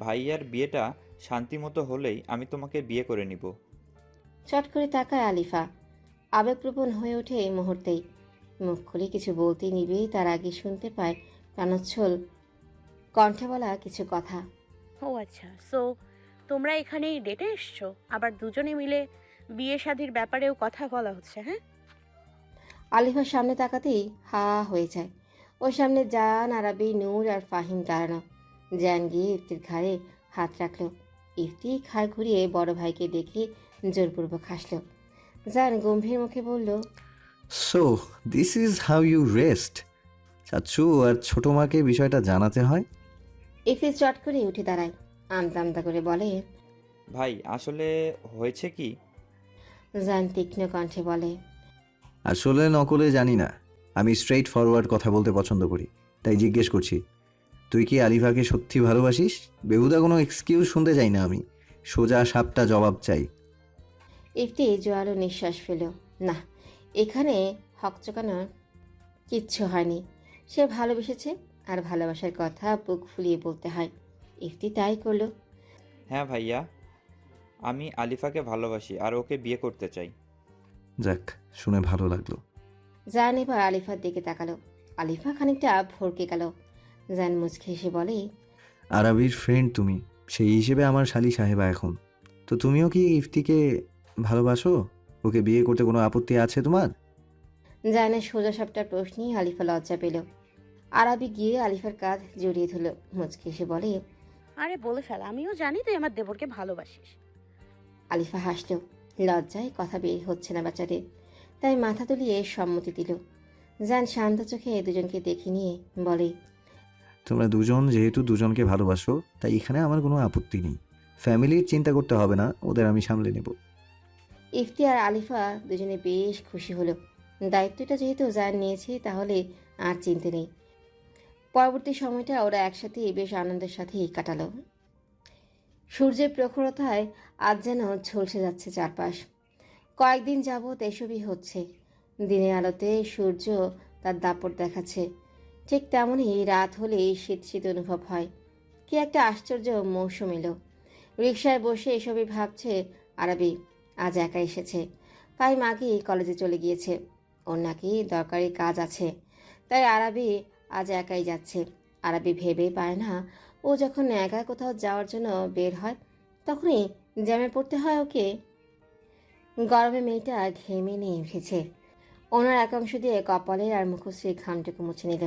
ভাইয়ার বিয়েটা শান্তিমতো হলেই আমি তোমাকে বিয়ে করে নিব। চট করে তাকায় আলিফা। আবেগপ্রবণ হয়ে ওঠে এই মুহূর্তেই। মুখ খুলে কিছু বলতেই নিবে তার আগে শুনতে পায় প্রাণোচ্ছল কণ্ঠে বলা কিছু কথা। ও আচ্ছা, সো তোমরা এখানেই ডেটে এসছো, আবার দুজনে মিলে বিয়ে শাদির ব্যাপারেও কথা বলা হচ্ছে? হ্যাঁ, আলিফার সামনে তাকাতেই হা হয়ে যায়। ওর সামনে জান, আরাবি, নূর আর ফাহিম দাঁড়ানো। জান গিয়ে ইফতির ঘাড়ে হাত রাখলো। ইফতি ঘাড় ঘুরিয়ে বড় ভাইকে দেখে জোরপূর্বক হাসল। জান গম্ভীর মুখে বলল, so this is how you rest. চাচ্ছু আর ছোট মাকে বিষয়টা জানাতে হয়। ইফতি চট করে উঠে দাঁড়ায়, আমতা আমতা করে বলে। ভাই আসলে হয়েছে কি, জান তীক্ষ্ণ কণ্ঠে বলে, আসলে নকলে জানি না, আমি স্ট্রেইট ফরওয়ার্ড কথা বলতে পছন্দ করি, তাই জিজ্ঞেস করছি, তুই কি আলিফাকে সত্যি ভালোবাসিস? বেহুদা কোনো এক্সকিউজ শুনতে চাই না আমি, সোজা সাপটা জবাব চাই। ইফতি জোয়ালো নিঃশ্বাস ফেল। না, এখানে হকচকানোর কিচ্ছু হয়নি। সে ভালোবেসেছে, আর ভালোবাসার কথা বুক ফুলিয়ে বলতে হয়। ইফতি তাই করলো। হ্যাঁ ভাইয়া, আমি আলিফাকে ভালোবাসি আর ওকে বিয়ে করতে চাই। যাক, শুনে ভালো লাগলো। জান এবার আলিফার দিকে তাকালো। আলিফা খানিকটা ভরকে গেল। জান মুচকে হেসে বলে, আরবির ফ্রেন্ড তুমি, সেই হিসেবে আমার শালি সাহেবা এখন। তো তুমিও কি ইফতিকে ভালোবাসো? ওকে বিয়ে করতে কোনো আপত্তি আছে তোমার? জানের সোজা সাপটার প্রশ্নেই আলিফা লজ্জা পেল। আরাবি গিয়ে আলিফার কাঁধ জড়িয়ে ধরল। মুচকে হেসে বলে, আরে বলে ফেল, আমিও জানি তুই আমার দেবরকে ভালোবাসিস। আলিফা হাসল। লজ্জায় কথা বের হচ্ছে না বাচ্চাদের, তাই মাথা তুলিয়ে সম্মতি দিল। জান শান্ত চোখে দুজনকে দেখে নিয়ে বলে, তোমরা দুজন যেহেতু দুজনকে ভালোবাসো, তাই এখানে আমার কোনো আপত্তি নেই। ফ্যামিলির চিন্তা করতে হবে না, ওদের আমি সামলে নেব। ইফতি আর আলিফা দুজনে বেশ খুশি হলো। দায়িত্বটা যেহেতু জান নিয়েছে, তাহলে আর চিন্তা নেই। পরবর্তী সময়টা ওরা একসাথে বেশ আনন্দের সাথেই কাটালো। সূর্যের প্রখরতায় আজ যেন ঝলসে যাচ্ছে চারপাশ। কয়েকদিন যাবৎ এসবই হচ্ছে। দিনের আলোতে সূর্য তার দাপট দেখাচ্ছে, ঠিক তেমনই রাত হলেই শীত শীত অনুভব হয়। কি একটা আশ্চর্য মৌসুম এলো। রিকশায় বসে এসবই ভাবছে আরবি। আজ একা এসেছে। ফাহিম আগেই কলেজে চলে গিয়েছে। ওর নাকি দরকারি কাজ আছে, তাই আরবি আজ একাই যাচ্ছে। আরবি ভেবেই পায় না, ও যখন একা কোথাও যাওয়ার জন্য বের হয়, তখনই জ্যামে পড়তে হয় ওকে। গরমে মেয়েটা ঘেমে নিয়ে উঠেছে। ওনার একাংশ দিয়ে কপালের আর মুখশ্রী ঘামটুকু মুছে নিল।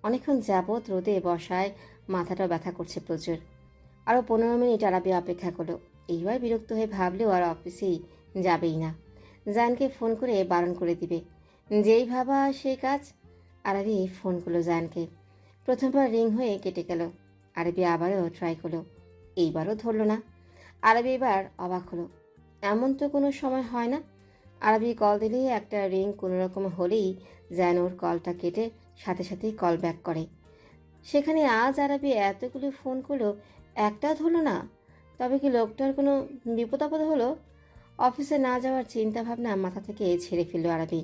অনেকক্ষণ যাবৎ রোদে বসায় মাথাটা ব্যথা করছে প্রচুর। আরও 15 মিনিট আরবি অপেক্ষা করলো। এইবার বিরক্ত হয়ে ভাবলেও আর অফিসেই যাবেই না। জানকে ফোন করে বারণ করে দিবে। যেই ভাবা সেই কাজ। আরবি ফোন করলো জানকে। প্রথমবার রিং হয়ে কেটে গেল। আরবি আবারও ট্রাই করলো, এইবারও ধরলো না। আরবি এবার অবাক হলো, এমন তো কোনো সময় হয় না। আরবি কল দিলেই একটা রিং কোনো রকম হলেই যেন ওর কলটা কেটে সাথে সাথেই কল ব্যাক করে। সেখানে আজ আরবি এতগুলো ফোন করলো, একটাও ধরলো না। তবে কি লোকটার কোনো বিপদ আপদ হলো? অফিসে না যাওয়ার চিন্তা ভাবনা মাথা থেকে ছেড়ে ফেললো আরবি।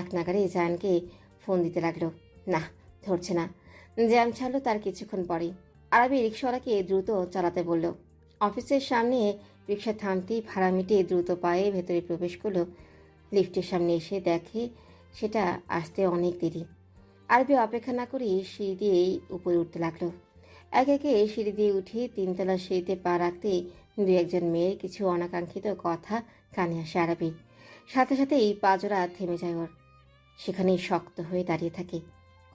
এক নাগারে জায়ানকে ফোন দিতে লাগলো। না, ধরছে না। জ্যাম ছাড়লো তার কিছুক্ষণ পরেই। আরবি রিক্সাওয়ালাকে দ্রুত চালাতে বলল। অফিসের সামনে রিক্সা থামতেই ভাড়া মিটিয়ে দ্রুত পায়ে ভেতরে প্রবেশ করলো। লিফটের সামনে এসে দেখে সেটা আসতে অনেক দেরি। আরবি অপেক্ষা না করে সিঁড়ি দিয়েই উপরে উঠতে লাগলো। একে একে সিঁড়ি দিয়ে উঠে 3তলা সিঁড়িতে পা রাখতে দু একজন মেয়ের কিছু অনাকাঙ্ক্ষিত কথা কানে আসে আরবি। সাথে সাথেই পাজরা থেমে যায় ওর। সেখানেই শক্ত হয়ে দাঁড়িয়ে থাকে।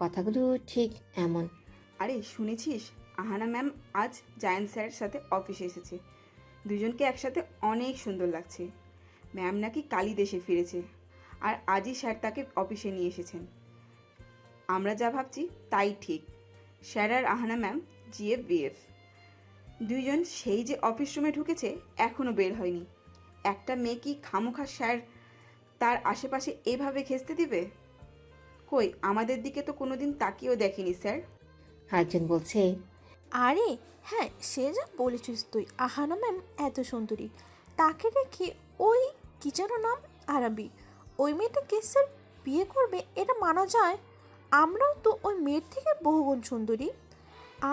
কথাগুলো ঠিক এমন। আরে শুনেছিস, আহানা ম্যাম আজ জায়ান স্যারের সাথে অফিসে এসেছে। দুজনকে একসাথে অনেক সুন্দর লাগছে। ম্যাম নাকি কালী দেশে ফিরেছে, আর আজই স্যার তাকে অফিসে নিয়ে এসেছেন। আমরা যা ভাবছি তাই ঠিক। স্যার আর আহানা ম্যাম জিএফ বিএফ দুইজন সেই যে অফিস রুমে ঢুকেছে, এখনও বের হয়নি। একটা মেয়ে কি খামোখা স্যার তার আশেপাশে এভাবে ঘেঁচতে দিবে? কই, আমাদের দিকে তো কোনোদিন তাকিয়েও দেখেনি স্যার। আরেকজন বলছে, আরে হ্যাঁ, সে যা বলেছিস তুই, আহানা ম্যাম এত সুন্দরী, তাকে রেখে ওই কি যেন নাম, আরবি, ওই মেয়েটাকে স্যার বিয়ে করবে, এটা মানা যায়? আমরাও তো ওই মেয়ের থেকে বহুগুণ সুন্দরী।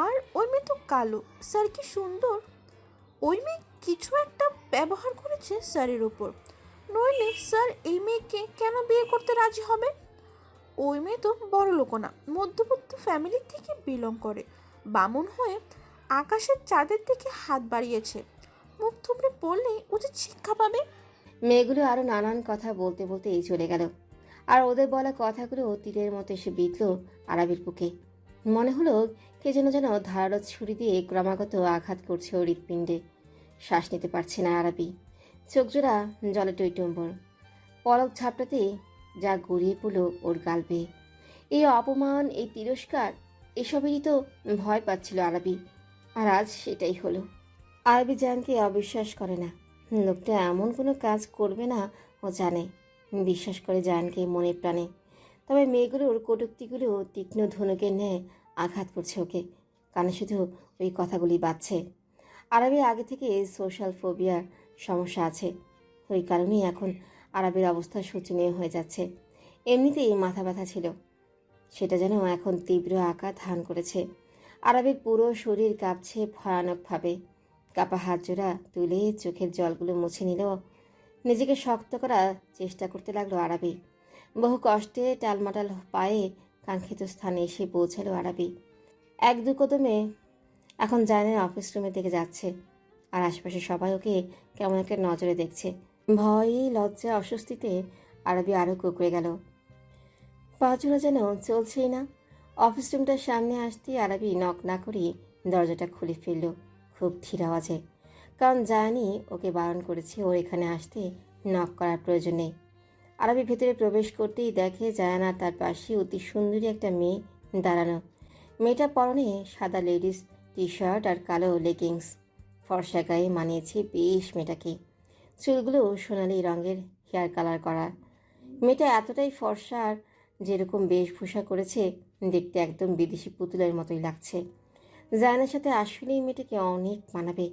আর ওই মেয়ে তো কালো, স্যার কি সুন্দর। ওই মেয়ে কিছু একটা ব্যবহার করেছে স্যারের ওপর, নইলে স্যার এই মেয়েকে কেন বিয়ে করতে রাজি হবে? ওই মেয়ে তো বড় লোক না, মধ্যবিত্ত ফ্যামিলির থেকে বিলং করে, বামুন হয়ে আকাশের চাঁদের দিকে হাত বাড়িয়েছে, মুখ থুবড়ে পড়লেই উচিত শিক্ষা পাবে। মেয়েগুলো আরও নানান কথা বলতে বলতেই চলে গেল। আর ওদের বলা কথাগুলো তীরের মতো এসে বিঁধল আরবির বুকে। মনে হলো কে যেন ধারালো ছুরি দিয়ে ক্রমাগত আঘাত করছে ওর হৃৎপিণ্ডে। শ্বাস নিতে পারছে না আরবি, চোখজোড়া জলে টইটম্বর, পলক ঝাপটাতে যা গড়িয়ে পড়ল ওর গাল বেয়ে। এই অপমান, এই তিরস্কার, এসবেরই তো ভয় পাচ্ছিল আরবি, আর আজ সেটাই হলো। আরবি জানকে অবিশ্বাস করে না, লোকটা এমন কোনো কাজ করবে না ও জানে, বিশ্বাস করে জানকে মনে প্রাণে। তবে মেয়েগুলোর কটূক্তিগুলো তীক্ষ্ণ ধনুকের ন্যায় আঘাত করছে ওকে, কানে শুধু ওই কথাগুলি বাজছে। আরবি আগে থেকে সোশ্যাল ফোবিয়ার সমস্যা আছে, ওই কারণেই এখন আরবের অবস্থা শোচনীয় হয়ে যাচ্ছে। এমনিতেই মাথা ব্যথা ছিল, সেটা যেন এখন তীব্র আকার ধারণ করেছে। আরবের পুরো শরীর কাঁপছে ভয়ানকভাবে। কাপা হাত জোড়া তুলে চোখের জলগুলো মুছে নিল, নিজেকে শক্ত করার চেষ্টা করতে লাগলো আরবি। বহু কষ্টে টালমাটাল পায়ে কাঙ্ক্ষিত স্থানে এসে পৌঁছালো আরবি। এক দু কদমে এখন জায়নের অফিস রুমের দিকে যাচ্ছে, আর আশেপাশে সবাই ওকে কেমন একটা নজরে দেখছে। ভয়, লজ্জা, অস্বস্তিতে আরবি আরও কুঁকড়ে গেল। পাঁচজোড়া যেন চলছেই না। অফিস রুমটার সামনে আসতেই আরবি নক না করেই দরজাটা খুলে ফেলল খুব ধীর আওয়াজে, কারণ জানি ওকে বারণ করেছে ওর এখানে আসতে নক করার প্রয়োজন নেই। আরবি ভেতরে প্রবেশ করতেই দেখে জায়ান আর তার পাশে অতি সুন্দরী একটা মেয়ে দাঁড়ানো। মেয়েটা পরনে সাদা লেডিস টি শার্ট আর কালো লেগিংস, ফর্সা গায়ে মানিয়েছে বেশ মেয়েটাকে। চুলগুলো সোনালি রঙের হেয়ার কালার করা। মেয়েটা এতটাই ফর্সা আর যেরকম বেশভূষা করেছে দেখতে একদম বিদেশি পুতুলের মতোই লাগছে। জায়ানের সাথে আসলেই মেয়েটাকে অনেক মানাবে।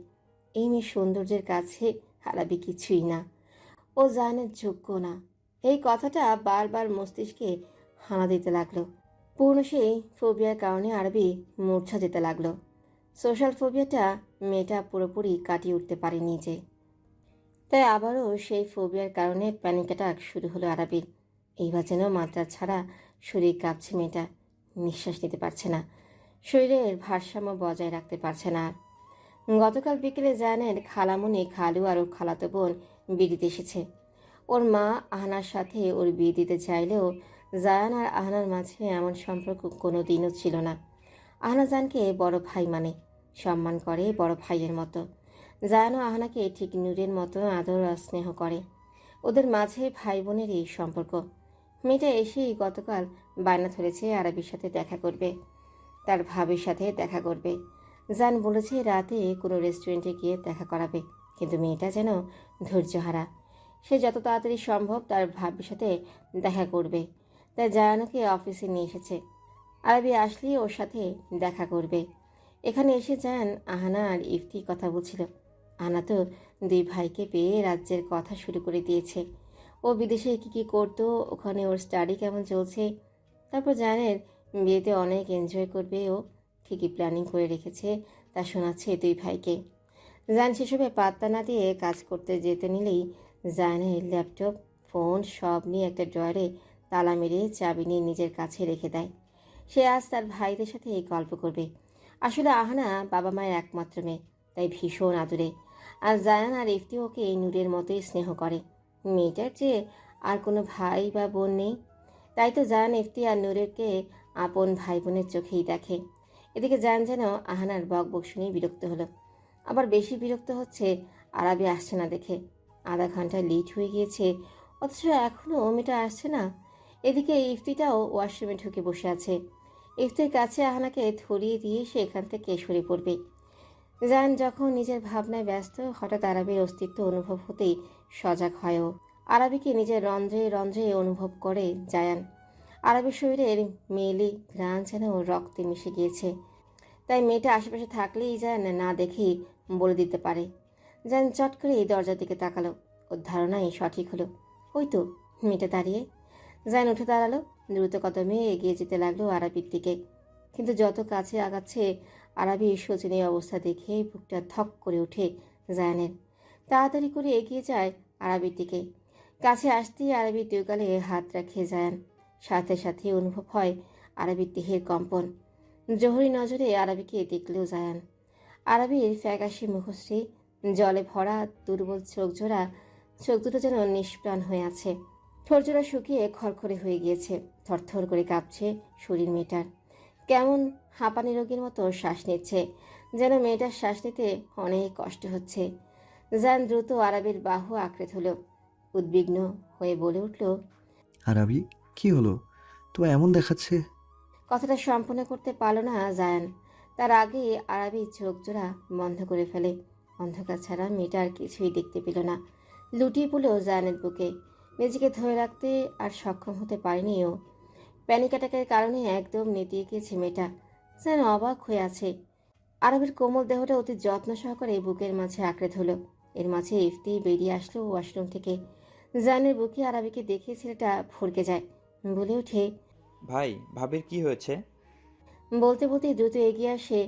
এই মেয়ের সৌন্দর্যের কাছে আরবি কিছুই না, ও জায়ানের যোগ্য না। এই কথাটা বারবার মস্তিষ্কে হানা দিতে লাগলো। পূর্ণ সেই ফোবিয়ার কারণে আরবি মূর্ছা যেতে লাগলো। সোশ্যাল ফোবিয়াটা মেয়েটা পুরোপুরি কাটিয়ে উঠতে পারেনি যে, তাই আবারও সেই ফোবিয়ার কারণে প্যানিক অ্যাটাক শুরু হলো আরবির। এইবার যেন মাত্রা ছাড়া শরীর কাঁপছে মেয়েটা, নিঃশ্বাস নিতে পারছে না, শরীরের ভারসাম্য বজায় রাখতে পারছে না। গতকাল বিকেলে জায়ানের খালামণি, খালু আর ওর খালাতো বোন বিয়ে দিতে এসেছে। ওর মা আহনার সাথে ওর বিয়ে দিতে চাইলেও জায়ান আর আহনার মাঝে এমন সম্পর্ক কোনো দিনও ছিল না। আহনা জায়ানকে বড় ভাই মানে, সম্মান করে বড় ভাইয়ের মতো। জায়ানও আহনাকে ঠিক নূরের মতো আদর আর স্নেহ করে। ওদের মাঝে ভাই বোনের এই সম্পর্ক। মেয়েটা এসেই গতকাল বায়না ধরেছে আরবির সাথে দেখা করবে, তার ভাবির সাথে দেখা করবে। জান বলেছে রাতে কোনো রেস্টুরেন্টে গিয়ে দেখা করাবে, কিন্তু মেয়েটা যেন ধৈর্যহারা। সে যত তাড়াতাড়ি সম্ভব তার ভাবির সাথে দেখা করবে, তাই জায়ানকে অফিসে নিয়ে এসেছে। আরবি আসলেই ওর সাথে দেখা করবে। এখানে এসে জায়ান আহানা আর ইফতি কথা বলছিল। আহানা তো দুই ভাইকে পেয়ে রাজ্যের কথা শুরু করে দিয়েছে। ও বিদেশে কী করতো, ওখানে ওর স্টাডি কেমন চলছে, তারপর জায়ানের বিয়েতে অনেক এনজয় করবে, ও ঠিকই প্ল্যানিং করে রেখেছে তা শোনাচ্ছে দুই ভাইকে। জায়ান সেসবে পাত্তা না দিয়ে কাজ করতে যেতে নিলেই জায়ানের ল্যাপটপ, ফোন সব নিয়ে একটা ড্রয়ারে তালা মেরে চাবি নিয়ে নিজের কাছে রেখে দেয়। সে আজ তার ভাইদের সাথে গল্প করবে। আসলে আহানা বাবা মায়ের একমাত্র মেয়ে, তাই ভীষণ আদুরে। আর জায়ান আর ইফতি ওকে নূরের মতোই স্নেহ করে। মেয়েটার যে আর কোনো ভাই বা বোন নেই, তাই তো জায়ান ইফতি আর নূরেরকে আপন ভাই বোনের চোখেই দেখে। এদিকে জায়ান যেন আহানার বকবক শুনেই বিরক্ত হলো। আবার বেশি বিরক্ত হচ্ছে আরবি আসছে না দেখে। আধা ঘন্টা লেট হয়ে গিয়েছে, অথচ এখনও মেয়েটা আসছে না। এদিকে ইফতিটাও ওয়াশরুমে ঢুকে বসে আছে। ইফতির কাছে আহানাকে ধরিয়ে দিয়ে সে এখান থেকে সরে পড়বে। জায়ান যখন নিজের ভাবনায় ব্যস্ত, হঠাৎ আরবির অস্তিত্ব অনুভব হতেই সজাগ হয় ও। আরবিকে নিজের রন্ধ্রে রন্ধ্রে অনুভব করে জায়ান। আরবির শরীরের মেলি ঘ্রাণ যেন রক্তে মিশে গিয়েছে। তাই মেয়েটা আশেপাশে থাকলেই জায়ান না দেখেই বলে দিতে পারে। জায়ান চট করে এই দরজার দিকে তাকালো। ওর ধারণাই সঠিক হলো। ওই তো মেয়েটা দাঁড়িয়ে। জায়ান উঠে দাঁড়ালো, দ্রুত কদমে এগিয়ে যেতে লাগলো আরাবির দিকে। কিন্তু যত কাছে আগাচ্ছে আরাবির শোচনীয় অবস্থা দেখে বুকটা ধক করে ওঠে জায়ানের। তাড়াতাড়ি করে এগিয়ে যায় আরাবির দিকে। কাছে আসতেই আরাবির দুই গালে হাত রাখে জায়ান। সাথে সাথে অনুভব হয় আরাবির দেহের কম্পন। জহরি নজরে আরাবিকে দেখলেও জায়ান। আরাবির ফ্যাকাশে মুখশ্রী, জলে ভরা দুর্বল চোখ দুটো যেন নিষ্প্রাণ হয়ে আছে। ঠোরজোড়া শুকিয়ে খড়খড়ে হয়ে গিয়েছে। থরথর করে কাঁপছে শরীর মেয়েটার। কেমন হাঁপানি রোগীর মতো শ্বাস নিচ্ছে, যেন মেয়েটার শ্বাস নিতে অনেক কষ্ট হচ্ছে। জায়ান দ্রুত আরাবির বাহু আঁকড়ে ধরল। উদ্বিগ্ন হয়ে বলে উঠল, আরাবি, কি হলো? তোমায় এমন দেখাচ্ছে। কথাটা সম্পূর্ণ করতে পারল না জায়ান। তার আগে আরাবি চোখ জোড়া বন্ধ করে ফেলে। অন্ধকার ছাড়া মেয়েটা আর কিছুই দেখতে পেল না। লুটিয়ে পড়ল জায়ানের বুকে। নিজেকে ধরে রাখতে আর সক্ষম হতে পারেনি ও। প্যানিক অ্যাটাকের কারণে একদম নেতিয়ে গিয়েছে মেয়েটা। যেন অবাক হয়ে আছে। আরবের কোমল দেহটা অতি যত্ন সহকারে বুকের মাঝে আঁকড়ে ধরল। এর মাঝে ইফতি বেরিয়ে আসলো ওয়াশরুম থেকে। জায়ানের বুকে আরবিকে দেখে ছেলেটা ভরকে যায়। বলে ওঠে, ভাই, ভাবির কি হয়েছে? বলতে বলতে দ্রুত এগিয়ে আসে।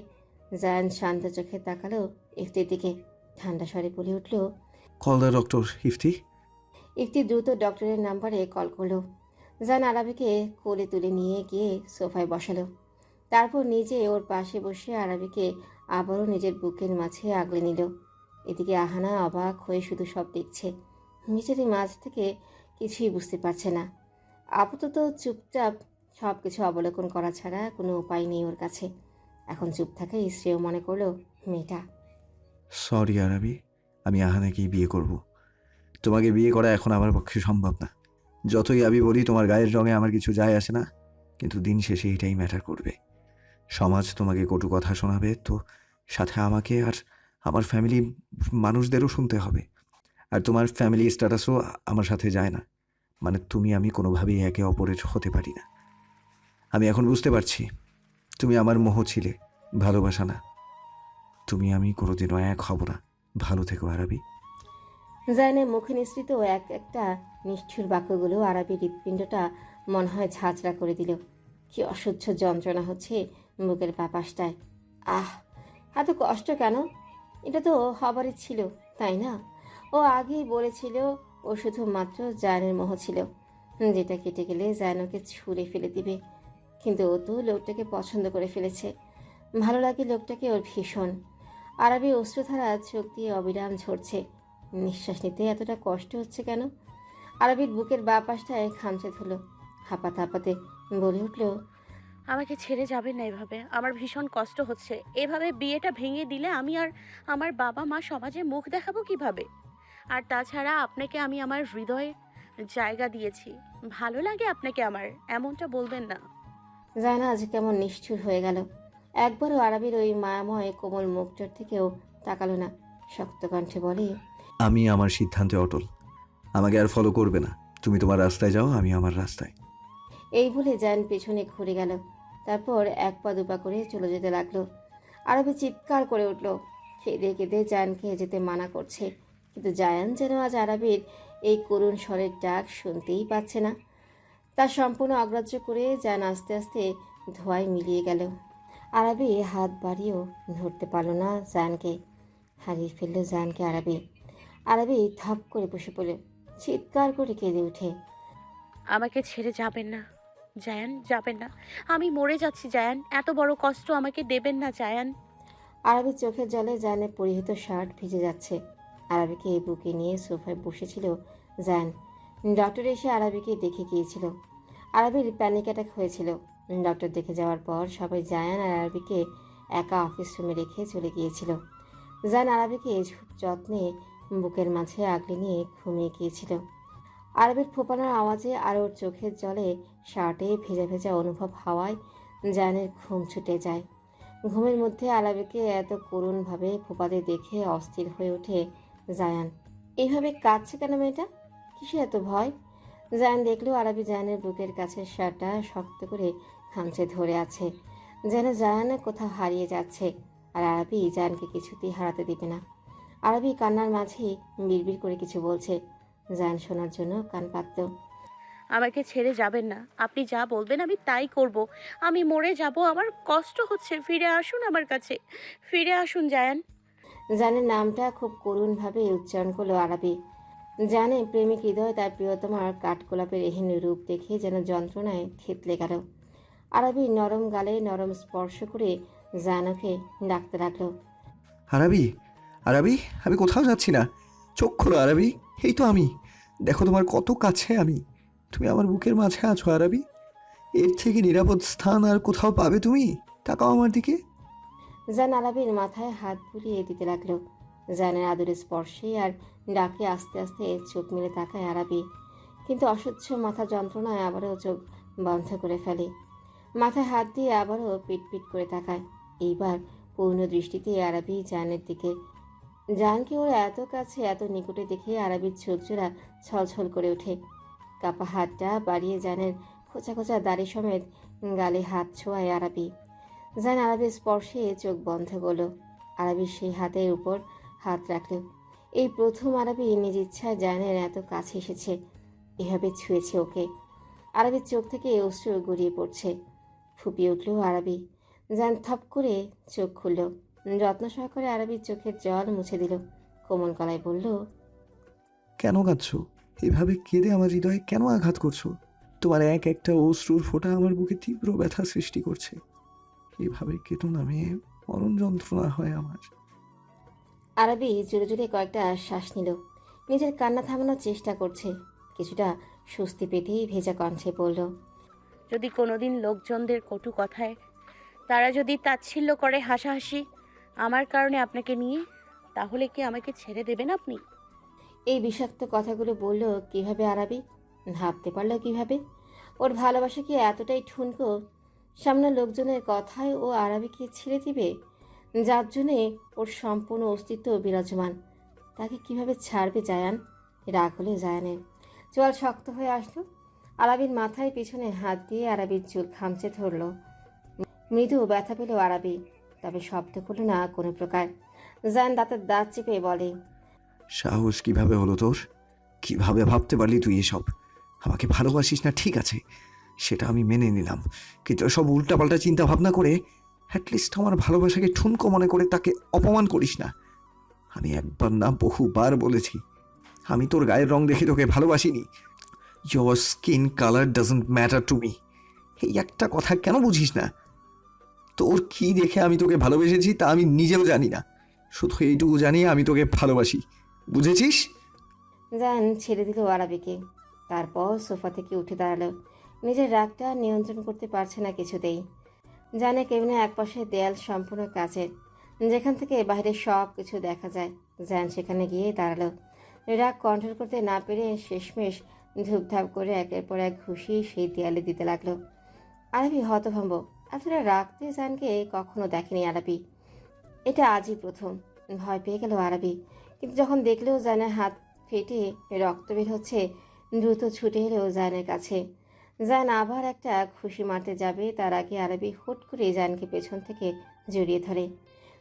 জায়ান শান্ত চোখে তাকালো ইফতির দিকে। ঠান্ডা স্বরে বলে উঠল, call the doctor Ifti. Ifti দ্রুত ডক্টরের নাম্বারে কল করলো। জায়ান আরবিকে কোলে তুলে নিয়ে গিয়ে সোফায় বসালো। তারপর নিজে ওর পাশে বসে আরবিকে আবারও নিজের বুকের মাঝে আগলে নিল। এদিকে আহানা অবাক হয়ে শুধু সব দেখছে। নিজেরই মাঝ থেকে কিছুই বুঝতে পারছে না। আপাতত চুপচাপ সব কিছু অবলোকন করা ছাড়া কোনো উপায় নেই ওর কাছে। এখন চুপ থাকাই শ্রেয় মনে করলো মেয়েটা। সরি আরাবি, আমি আহানাকেই বিয়ে করব। তোমাকে বিয়ে করা এখন আমার পক্ষে সম্ভব না। যতই আমি বলি তোমার গায়ের রঙে আমার কিছু যায় আসে না, কিন্তু দিন শেষে এটাই ম্যাটার করবে। সমাজ তোমাকে কটু কথা শোনাবে, তো সাথে আমাকে আর আমার ফ্যামিলি মানুষদেরও শুনতে হবে। আর তোমার ফ্যামিলি স্ট্যাটাসও আমার সাথে যায় না। মানে তুমি আমি কোনোভাবেই একে অপরের হতে পারি না। আমি এখন বুঝতে পারছি তুমি আমার মোহ ছিলে, ভালোবাসা না। তুমি আমি কোনোদিনও এক হব না। ভালো থেকো আরাবি। জায়নের মুখে নিঃসৃত একটা নিষ্ঠুর বাক্যগুলো আরবির হৃৎপিণ্ডটা মনে হয় ঝাঁঝরা করে দিল। কি অসহ্য যন্ত্রণা হচ্ছে বুকের বাপাসটায়। আহ, এত কষ্ট কেন? এটা তো হবারই ছিল, তাই না? ও আগেই বলেছিল ও শুধুমাত্র জায়নের মোহ ছিল, যেটা কেটে গেলে জায়ন ওকে ছুঁড়ে ফেলে দিবে। কিন্তু ও তো লোকটাকে পছন্দ করে ফেলেছে। ভালো লাগে লোকটাকে ওর ভীষণ। আরবি অশ্রুধারা চোখ দিয়ে অবিরাম ঝরছে। নিঃশ্বাস নিতে এতটা কষ্ট হচ্ছে কেন? আরবির বুকের বাঁ পাশটায় খামচে ধরল। হাঁপাতে হাঁপাতে বলে উঠল, আমাকে ছেড়ে যাবেন না এভাবে। আমার ভীষণ কষ্ট হচ্ছে। এভাবে বিয়েটা ভেঙে দিলে আমি আর আমার বাবা মা সমাজে মুখ দেখাবো কিভাবে? আর তাছাড়া আপনাকে আমি আমার হৃদয়ে জায়গা দিয়েছি। ভালো লাগে আপনাকে আমার, এমনটা বলবেন না। জানা আজ কেমন নিষ্ঠুর হয়ে গেল। একবারও আরবির ওই মায়াময় কোমল মুখটার থেকেও তাকালো না। শক্ত কণ্ঠে বলে, আমি আমার সিদ্ধান্তে অটল। আমাকে আর ফলো করবে না। তুমি তোমার রাস্তায় যাও, আমি আমার রাস্তায়। এই বলে জায়ান পেছনে ঘুরে গেল। তারপর এক পা দুপা করে চলে যেতে লাগলো। আরবি চিৎকার করে উঠল। কেঁদে কেঁদে জায়ানকে যেতে মানা করছে, কিন্তু জায়ান যেন আজ আরবির এই করুণ স্বরের ডাক শুনতেই পাচ্ছে না। তার সম্পূর্ণ অগ্রাহ্য করে জায়ান আস্তে আস্তে ধোঁয়ায় মিলিয়ে গেল। আরবি হাত বাড়িয়েও ধরতে পারল না জায়ানকে। হারিয়ে ফেলল জায়ানকে আরবি। আরবি থাপ করে বসে পড়ল, চিৎকার করে কেঁদে উঠে। আমাকে ছেড়ে যাবেন না জায়ান, যাবেন না। আমি মরে যাচ্ছি জায়ান, এত বড় কষ্ট আমাকে দেবেন না জায়ান। আরবির চোখের জলে জায়ানের পরিহিত শার্ট ভিজে যাচ্ছে। আরবিকে বুকে নিয়ে সোফায় বসেছিল জায়ান। ডক্টর এসে আরবিকে দেখে গিয়েছিল। আরবির প্যানিক অ্যাটাক হয়েছিল। ডক্টর দেখে যাওয়ার পর সবাই জায়ান আর আরবিকে একা অফিস রুমে রেখে চলে গিয়েছিল। জায়ান আরবিকে যত্নে বুকের মাঝে আগলে নিয়ে ঘুমিয়ে গিয়েছিল। আরবির ফোপানোর আওয়াজে আর ওর চোখের জলে শার্টে ভেজা ভেজা অনুভব হওয়ায় জায়ানের ঘুম ছুটে যায়। ঘুমের মধ্যে আরবিকে এত করুণভাবে ফোপাতে দেখে অস্থির হয়ে ওঠে জায়ান। এইভাবে কাঁদছে কেন মেয়েটা? কিসে এত ভয়? জায়ান দেখলো আরবি জায়ানের বুকের কাছে শার্টটা শক্ত করে খামচে ধরে আছে। যেন জায়ান কোথাও হারিয়ে যাচ্ছে, আর আরবি জায়ানকে কিছুতেই হারাতে দিবে না। আরবি কান্নার মাঝেই বিড়বিড় করে কিছু বলছে। জায়ান শোনার জন্য কান পাতল। আমাকে ছেড়ে যাবেন না, আপনি যা বলবেন আমি তাই করব। আমি মরে যাব, আমার কষ্ট হচ্ছে, ফিরে আসুন আমার কাছে, ফিরে আসুন জায়ান। জানের নামটা খুব করুণভাবে উচ্চারণ করলো আরবি। জানে প্রেমিক হৃদয় তার প্রিয়তমার কাঠগোলাপের এহেন রূপ দেখে যেন যন্ত্রণায় থেতলে গেল। আরবি নরম গালে নরম স্পর্শ করে জানকে ডাকতে লাগলো। আরাবি, আরাবি, আমি কোথাও যাচ্ছি না। চোখ খোলো আরাবি, এই তো আমি। দেখো তোমার কত কাছে আমি। তুমি আমার বুকের মাঝে আছো আরাবি। এর থেকে নিরাপদ স্থান আর কোথাও পাবে তুমি? তাকাও আমার দিকে। জান আরবির মাথায় হাত বুলিয়ে দিতে লাগলো। জানের আদরের স্পর্শে আর ডাকে আস্তে আস্তে চোখ মেলে তাকায় আরবি, কিন্তু অসহ্য মাথা যন্ত্রণায় আবারও চোখ বন্ধ করে ফেলে। মাথায় হাত দিয়ে আবারও পিট করে তাকায়। এইবার পূর্ণ দৃষ্টিতে আরবি জানের দিকে। জানকে ওর এত কাছে এত নিকটে দেখে আরবির চোখ জোড়া ছলছল করে ওঠে। কাপা হাতটা বাড়িয়ে জানের খোঁচা খোঁচা দাড়ি সমেত গালে হাত ছোঁয়ায় আরবি। জান আরবির স্পর্শে চোখ বন্ধ করলো। আরবির সেই হাতের উপর হাত রাখল। এই প্রথম আরবি নিজ ইচ্ছায় জানের এত কাছে এসেছে, এভাবে ছুঁয়েছে ওকে। আরবির চোখ থেকে অশ্রু গড়িয়ে পড়ছে। ফুপিয়ে উঠল আরবি। জান থপ করে চোখ খুলল। যত্ন সহকারে আরবির চোখের জল মুছে দিল। কোমল গলায় বলল, কেন কাঁদছো? এভাবে কেঁদে আমার হৃদয়ে কেন আঘাত করছো? তোমার এক একটা অশ্রুর ফোঁটা আমার বুকে তীব্র ব্যথা সৃষ্টি করছে। এভাবে কেঁদো না মেয়ে, মরণ যন্ত্রণা হয় আমার। আরবি জোরে জোরে কয়েকটা শ্বাস নিল। নিজের কান্না থামানোর চেষ্টা করছে। কিছুটা স্বস্তি পেতেই ভেজা কণ্ঠে বলল, যদি কোনোদিন লোকজনদের কটু কথায় তারা যদি তাচ্ছিল্য করে হাসাহাসি আমার কারণে আপনাকে নিয়ে, তাহলে কি আমাকে ছেড়ে দেবেন আপনি? এই বিষাক্ত কথাগুলো বলল কিভাবে আরবি? ভাবতে পারল কিভাবে? ওর ভালোবাসা কি এতটাই ঠুনকো? সামনে লোকজনের কথায় ও আরবিকে ছেড়ে দিবে, যার জন্যে ওর সম্পূর্ণ অস্তিত্ব বিরাজমান। তাকে কিভাবে ছাড়বে জায়ান? রাগ হলো জায়ানের। চোয়াল শক্ত হয়ে আসলো। আরবির মাথায় পিছনে হাত দিয়ে আরবির চুল খামচে ধরল। মৃদু ব্যথা পেল আরবি, তবে শব্দ করল না কোনো প্রকার। জায়ান দাঁতের দাঁত চেপে বলে, সাহস কিভাবে হলো তোর? কিভাবে ভাবতে পারলি তুই এসব? আমাকে ভালোবাসিস না ঠিক আছে, সেটা আমি মেনে নিলাম, কিন্তু সব উল্টাপাল্টা চিন্তা ভাবনা করে অ্যাটলিস্ট আমার ভালোবাসাকে ঠুনকো মনে করে তাকে অপমান করিস না। আমি একবার না বহুবার বলেছি, আমি তোর গায়ের রং দেখে তোকে ভালোবাসিনি। Your skin colour doesn't matter to me. এই একটা কথা কেন বুঝিস না? তোর কি দেখে আমি তোকে ভালোবেসেছি তা আমি নিজেও জানি না, শুধু এইটুকু জানি আমি তোকে ভালোবাসি, বুঝেছিস? জায়ান ছেড়ে দিল আরবিকে। তারপর সোফা থেকে উঠে দাঁড়ালো। নিজের রাগটা নিয়ন্ত্রণ করতে পারছে না কিছুতেই। জানে কেবিনে একপাশে দেয়াল সম্পূর্ণ কাচের, যেখান থেকে বাইরে সব কিছু দেখা যায়। জায়ান সেখানে গিয়ে দাঁড়ালো। রাগ কন্ট্রোল করতে না পেরে শেষমেশ ধূপধাপ করে একের পর এক ঘুষি সেই দেয়ালে দিতে লাগলো। আরবি হতভম্ব। এতটা রাগতে জায়ানকে কখনো দেখেনি আরবি। এটা আজই প্রথম। ভয় পেয়ে গেল আরবি, কিন্তু যখন দেখলেও জায়ানের হাত ফেটে রক্ত বের হচ্ছে, দ্রুত ছুটে এলেও জায়ানের কাছে। জায়ান আবার একটা খুশি মারতে যাবে, তার আগে আরবি হুট করে জায়ানকে পেছন থেকে জড়িয়ে ধরে।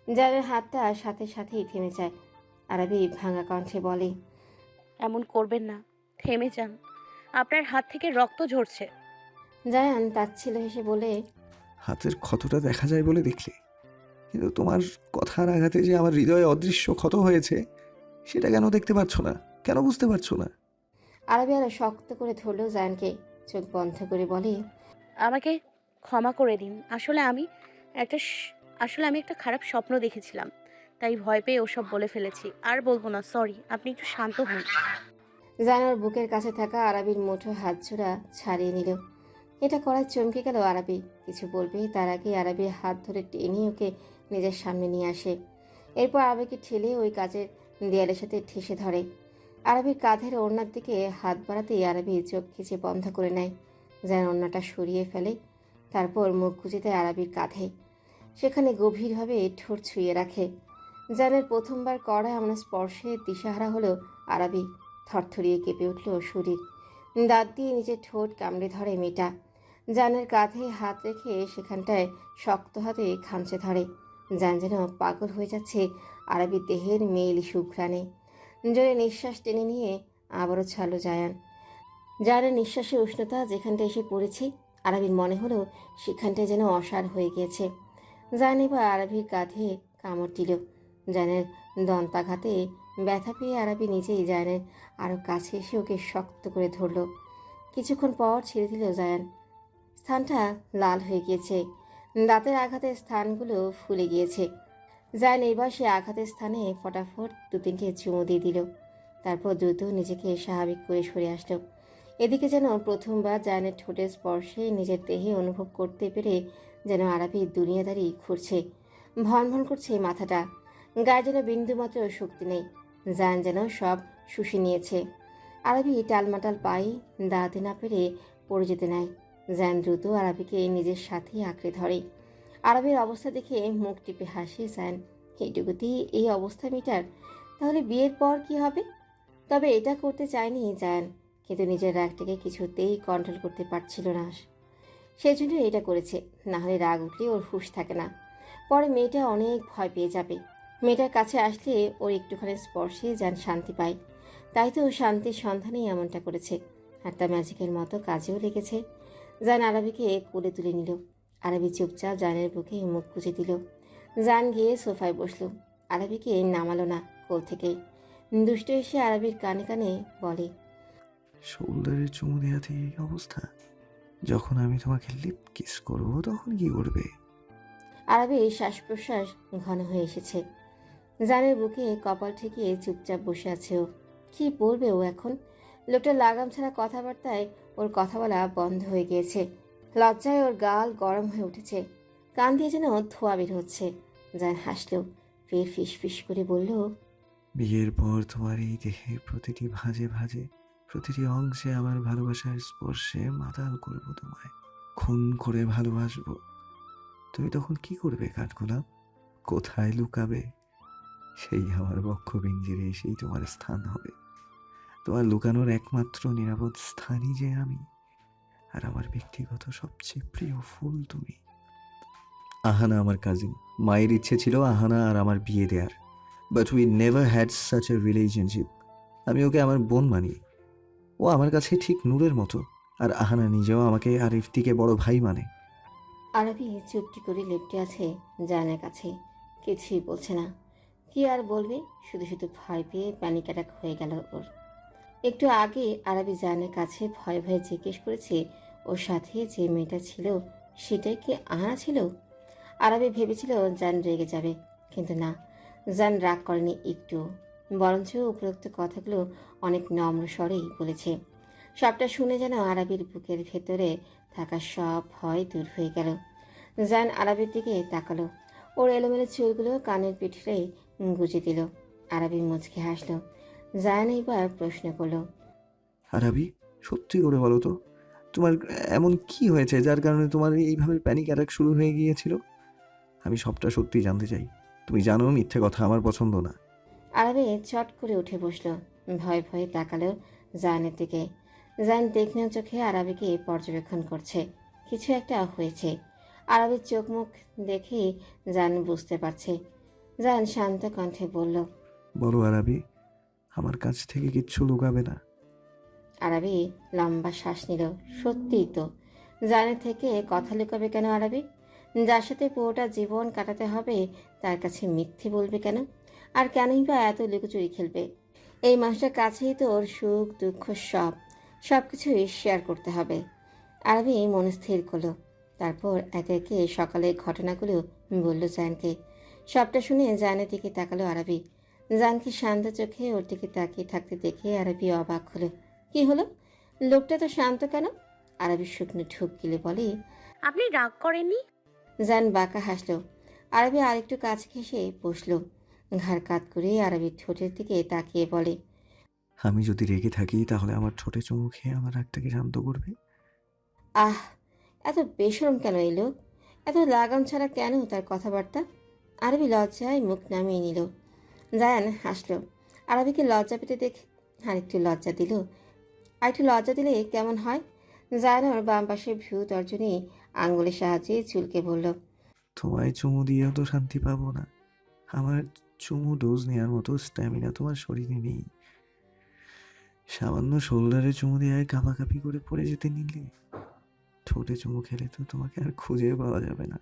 জায়ানের হাতটা সাথে সাথেই থেমে যায়। আরবি ভাঙা কণ্ঠে বলে, এমন করবেন না, থেমে যান, আপনার হাত থেকে রক্ত ঝরছে। জায়ান তাচ্ছিল হেসে বলে, হাতের ক্ষতটা দেখা যায় বলে দেখলে, কিন্তু তোমার কথার আঘাতে যে আমার হৃদয়ে অদৃশ্য ক্ষত হয়েছে সেটা কেন দেখতে পাচ্ছ না? কেন বুঝতে পারছো না? আরবি আরো শক্ত করে ধরলো জায়ানকে। চোখ বন্ধ করে বলে, আমাকে ক্ষমা করে দিন। আসলে আমি একটা খারাপ স্বপ্ন দেখেছিলাম, তাই ভয় পেয়ে ওসব বলে ফেলেছি। আর বলবো না, সরি। আপনি একটু শান্ত হন। জায়ান ওর বুকের কাছে থাকা আরবির মুঠো হাত জোড়া ছাড়িয়ে নিল। এটা করায় চমকে গেল আরবি। কিছু বলবে তার আগে আরবির হাত ধরে টেনে ওকে নিজের সামনে নিয়ে আসে। এরপর আরবিকে ঠেলে ওই কাচের দেয়ালের সাথে ঠেসে ধরে। আরবির কাঁধের ওড়নার দিকে হাত বাড়াতেই আরবি চোখ খিচে বন্ধ করে নেয়। যেন ওড়নাটা সরিয়ে ফেলে, তারপর মুখ গুজে দেয় আরবির কাঁধে। সেখানে গভীরভাবে ঠোঁট ছুঁয়ে রাখে। জানের প্রথমবার করা এমন স্পর্শে দিশাহারা হলো আরবি। থরথরিয়ে কেঁপে উঠল শরীর। দাঁত দিয়ে নিজের ঠোঁট কামড়ে ধরে মেয়েটা। জানের কাঁধে হাত রেখে সেখানটায় শক্ত হাতে খামচে ধরে। জান যেন পাগল হয়ে যাচ্ছে আরবির দেহের মেয়েলি সুঘ্রাণে। জোরে নিঃশ্বাস টেনে নিয়ে আবারও ছাড়ল জায়ান। জানের নিঃশ্বাসের উষ্ণতা যেখানটায় এসে পড়েছে, আরবির মনে হলো সেখানটায় যেন অসাড় হয়ে গিয়েছে। জান এবার আরবির কাঁধে কামড় দিল। জানের দন্তাঘাতে ব্যথা পেয়ে আরবি নিজেই জায়ানের আরও কাছে এসে ওকে শক্ত করে ধরল। কিছুক্ষণ পর ছেড়ে দিল জায়ান। স্থানটা লাল হয়ে গিয়েছে, দাঁতের আঘাতের স্থানগুলো ফুলে গিয়েছে। জায়ান এবার সে আঘাতের স্থানে ফটাফট 2-3টে চুমু দিয়ে দিল। তারপর দ্রুত নিজেকে স্বাভাবিক করে সরে আসলো। এদিকে যেন প্রথমবার জায়ানের ঠোঁটের স্পর্শে নিজের দেহে অনুভব করতে পেরে যেন আরবি দুনিয়াদারি ঘুরছে, ভন ভন করছে মাথাটা। গায়ে যেন বিন্দুমাত্র শক্তি নেই। জায়ান যেন সব শুষে নিয়েছে। আরবি টালমাটাল পায়ে দাঁড়াতে না পেরে পড়ে যেতে নেয়। জায়ান দ্রুত আরবিকে নিজের সাথে আঁকড়ে ধরে। আরবির অবস্থা দেখে মুখ টিপে হাসে জায়ান। এইটুকুতেই এই অবস্থা মিটার? তাহলে বিয়ের পর কি হবে? তবে এটা করতে চায়নি জায়ান, কিন্তু নিজের রাগটাকে কিছুতেই কন্ট্রোল করতে পারছিল না। সেজন্য এটা করেছে, না হলে রাগ উঠলে ওর হুঁশ থাকে না। পরে মেয়েটা অনেক ভয় পেয়ে যাবে। মেয়েটার কাছে আসলে ওর একটুখানি স্পর্শে জান শান্তি পায়। তাই তো শান্তির সন্ধানেই এমনটা করেছে, আর তা ম্যাজিকের মতো কাজেও লেগেছে। জান আরবিকে কোলে তুলে নিল। আরবি চুপচাপ জানের বুকে মুখ গুজে দিল। জান গিয়ে সোফায় বসলো। আরবিকে নামালো না কোল থেকে। দুষ্ট এসে আরবির কানে কানে বলে, শোল্ডারে চুমু দেওয়াতে এই অবস্থা? যখন আমি তোমাকে লিপ কিস করবো তখন কি করবে? আরবির শ্বাস প্রশ্বাস ঘন হয়ে এসেছে। জানের বুকে কপাল ঠেকিয়ে চুপচাপ বসে আছে ও। কি বলবে ও এখন? লোকটা লাগাম ছাড়া কথাবার্তায় ওর কথা বলা বন্ধ হয়ে গিয়েছে। লজ্জায় ওর গাল গরম হয়ে উঠেছে, কান দিয়ে যেন ধোঁয়া বের হচ্ছে। জান হাসলো, ফের ফিস ফিস করে বলল, বিয়ের পর তোমার এই দেহের প্রতিটি ভাঁজে ভাঁজে, প্রতিটি অংশে আমার ভালোবাসার স্পর্শে মাতাল করবো তোমায়, খুন করে ভালোবাসবো। তুমি তখন কি করবে কাঠগোলাপ? কোথায় লুকাবে? সেই আমার বক্ষপিঞ্জরে সেই তোমার স্থান হবে। তোমার লুকানোর একমাত্র নিরাপদ স্থানই যে আমি, আর আমার ব্যক্তিগত সবচেয়ে প্রিয় ফুল তুমি। আহানা আমার কাজিন। মায়ের ইচ্ছে ছিল আহানা আর আমার বিয়ে দেয়ার, but we never had such a relationship. আমি ওকে আমার বোন মানি। ও আমার কাছে ঠিক নূরের মতো, আর আহানা নিজেও আমাকে আর ইফতিকে বড় ভাই মানে। আরবি চুপটি করে লেপটে আছে জানের কাছে, কিছুই বলছে না। কি আর বলবে, শুধু শুধু ভয় পেয়ে প্যানিক অ্যাটাক হয়ে গেল ওর। একটু আগে আরবি জানের কাছে ভয়ে ভয়ে জিজ্ঞেস করেছে ওর সাথে যে মেয়েটা ছিল সেটাই কি আহানা ছিল। আরবি ভেবেছিল জান রেগে যাবে, কিন্তু না, জান রাগ করেনি একটু, বরঞ্চ উপরোক্ত কথাগুলো অনেক নম্র স্বরেই বলেছে। সবটা শুনে যেন আরবির বুকের ভেতরে থাকা সব ভয় দূর হয়ে গেল। জান আরবির দিকে তাকালো। ওর এলোমেলো চুলগুলো কানের পিঠে গুজে দিল। আরবি মুচকে হাসলো। জায়ান এবার প্রশ্ন করলো, আরবি, সত্যি করে বলো তো, তোমার এমন কি হয়েছে যার কারণে তোমার এইভাবে প্যানিক অ্যাটাক শুরু হয়ে গিয়েছিল? আমি সবটা সত্যি জানতে চাই। তুমি জানো মিথ্যে কথা আমার পছন্দ না। আরবি চট করে উঠে বসলো। ভয়ে ভয়ে তাকালো জায়ানের দিকে। জায়ান তীক্ষ্ণ চোখে আরবিকে পর্যবেক্ষণ করছে। কিছু একটা হয়েছে। আরবির চোখ মুখ দেখে জায়ান বুঝতে পারছে। জায়ান শান্ত কণ্ঠে বলল, বলো আরবি, আমার কাছ থেকে কিচ্ছু লুকাবে না? আরবি লম্বা শ্বাস নিল। সত্যিই তো, জায়ানের থেকে কথা লুকাবে কেন আরবি? যার সাথে পুরোটা জীবন কাটাতে হবে তার কাছে মিথ্যে বলবে কেন? আর কেনই বা এত লুকোচুরি খেলবে? এই মানুষটার কাছেই তো ওর সুখ দুঃখ সব কিছুই শেয়ার করতে হবে। আরবি মনে স্থির করলো। তারপর একে একে সকালের ঘটনাগুলো বলল জায়ানকে। সবটা শুনে জায়ানের দিকে তাকালো আরবি। জায়ানকে শান্ত চোখে ওর দিকে তাকিয়ে থাকতে দেখে আরবি অবাক হলো। কি হলো? লোকটা তো শান্ত কেন? আরবি শুকনো ঢুক গিলে বলে, আপনি রাগ করেননি? জায়ান বাঁকা হাসলো। আরবি আরেকটু কাছে ঘেঁষে বসলো। ঘাড় কাত করে আরবির ঠোঁটের দিকে তাকিয়ে বলে, আমি যদি রেগে থাকি তাহলে আমার ঠোঁটে চুমু খেয়ে আমার রাগটাকে শান্ত করবে। আহ, এত বেশরম কেন এই লোক? এত লাগাম ছাড়া কেন তার কথাবার্তা? আরবি লজ্জায় মুখ নামিয়ে নিল। জায়ান হাসলো। আরবিকে লজ্জা পেতে দেখে আরেকটু লজ্জা দিল। আরেকটু লজ্জা দিলে কেমন হয়? জায়নার বাম পাশের ভ্রু তর্জনী আঙ্গুলের সাহায্যে চুলকে বলল, তোমায় চুমু দিয়েও তো শান্তি পাবো না। আমার চুমু ডোজ নেওয়ার মতো স্ট্যামিনা তোমার শরীরে নেই। সামান্য শোল্ডারে চুমু দিয়ে কাঁপাকাঁপি করে পড়ে যেতে নিলে, ঠোঁটে চুমু খেলে তো তোমাকে আর খুঁজে পাওয়া যাবে না।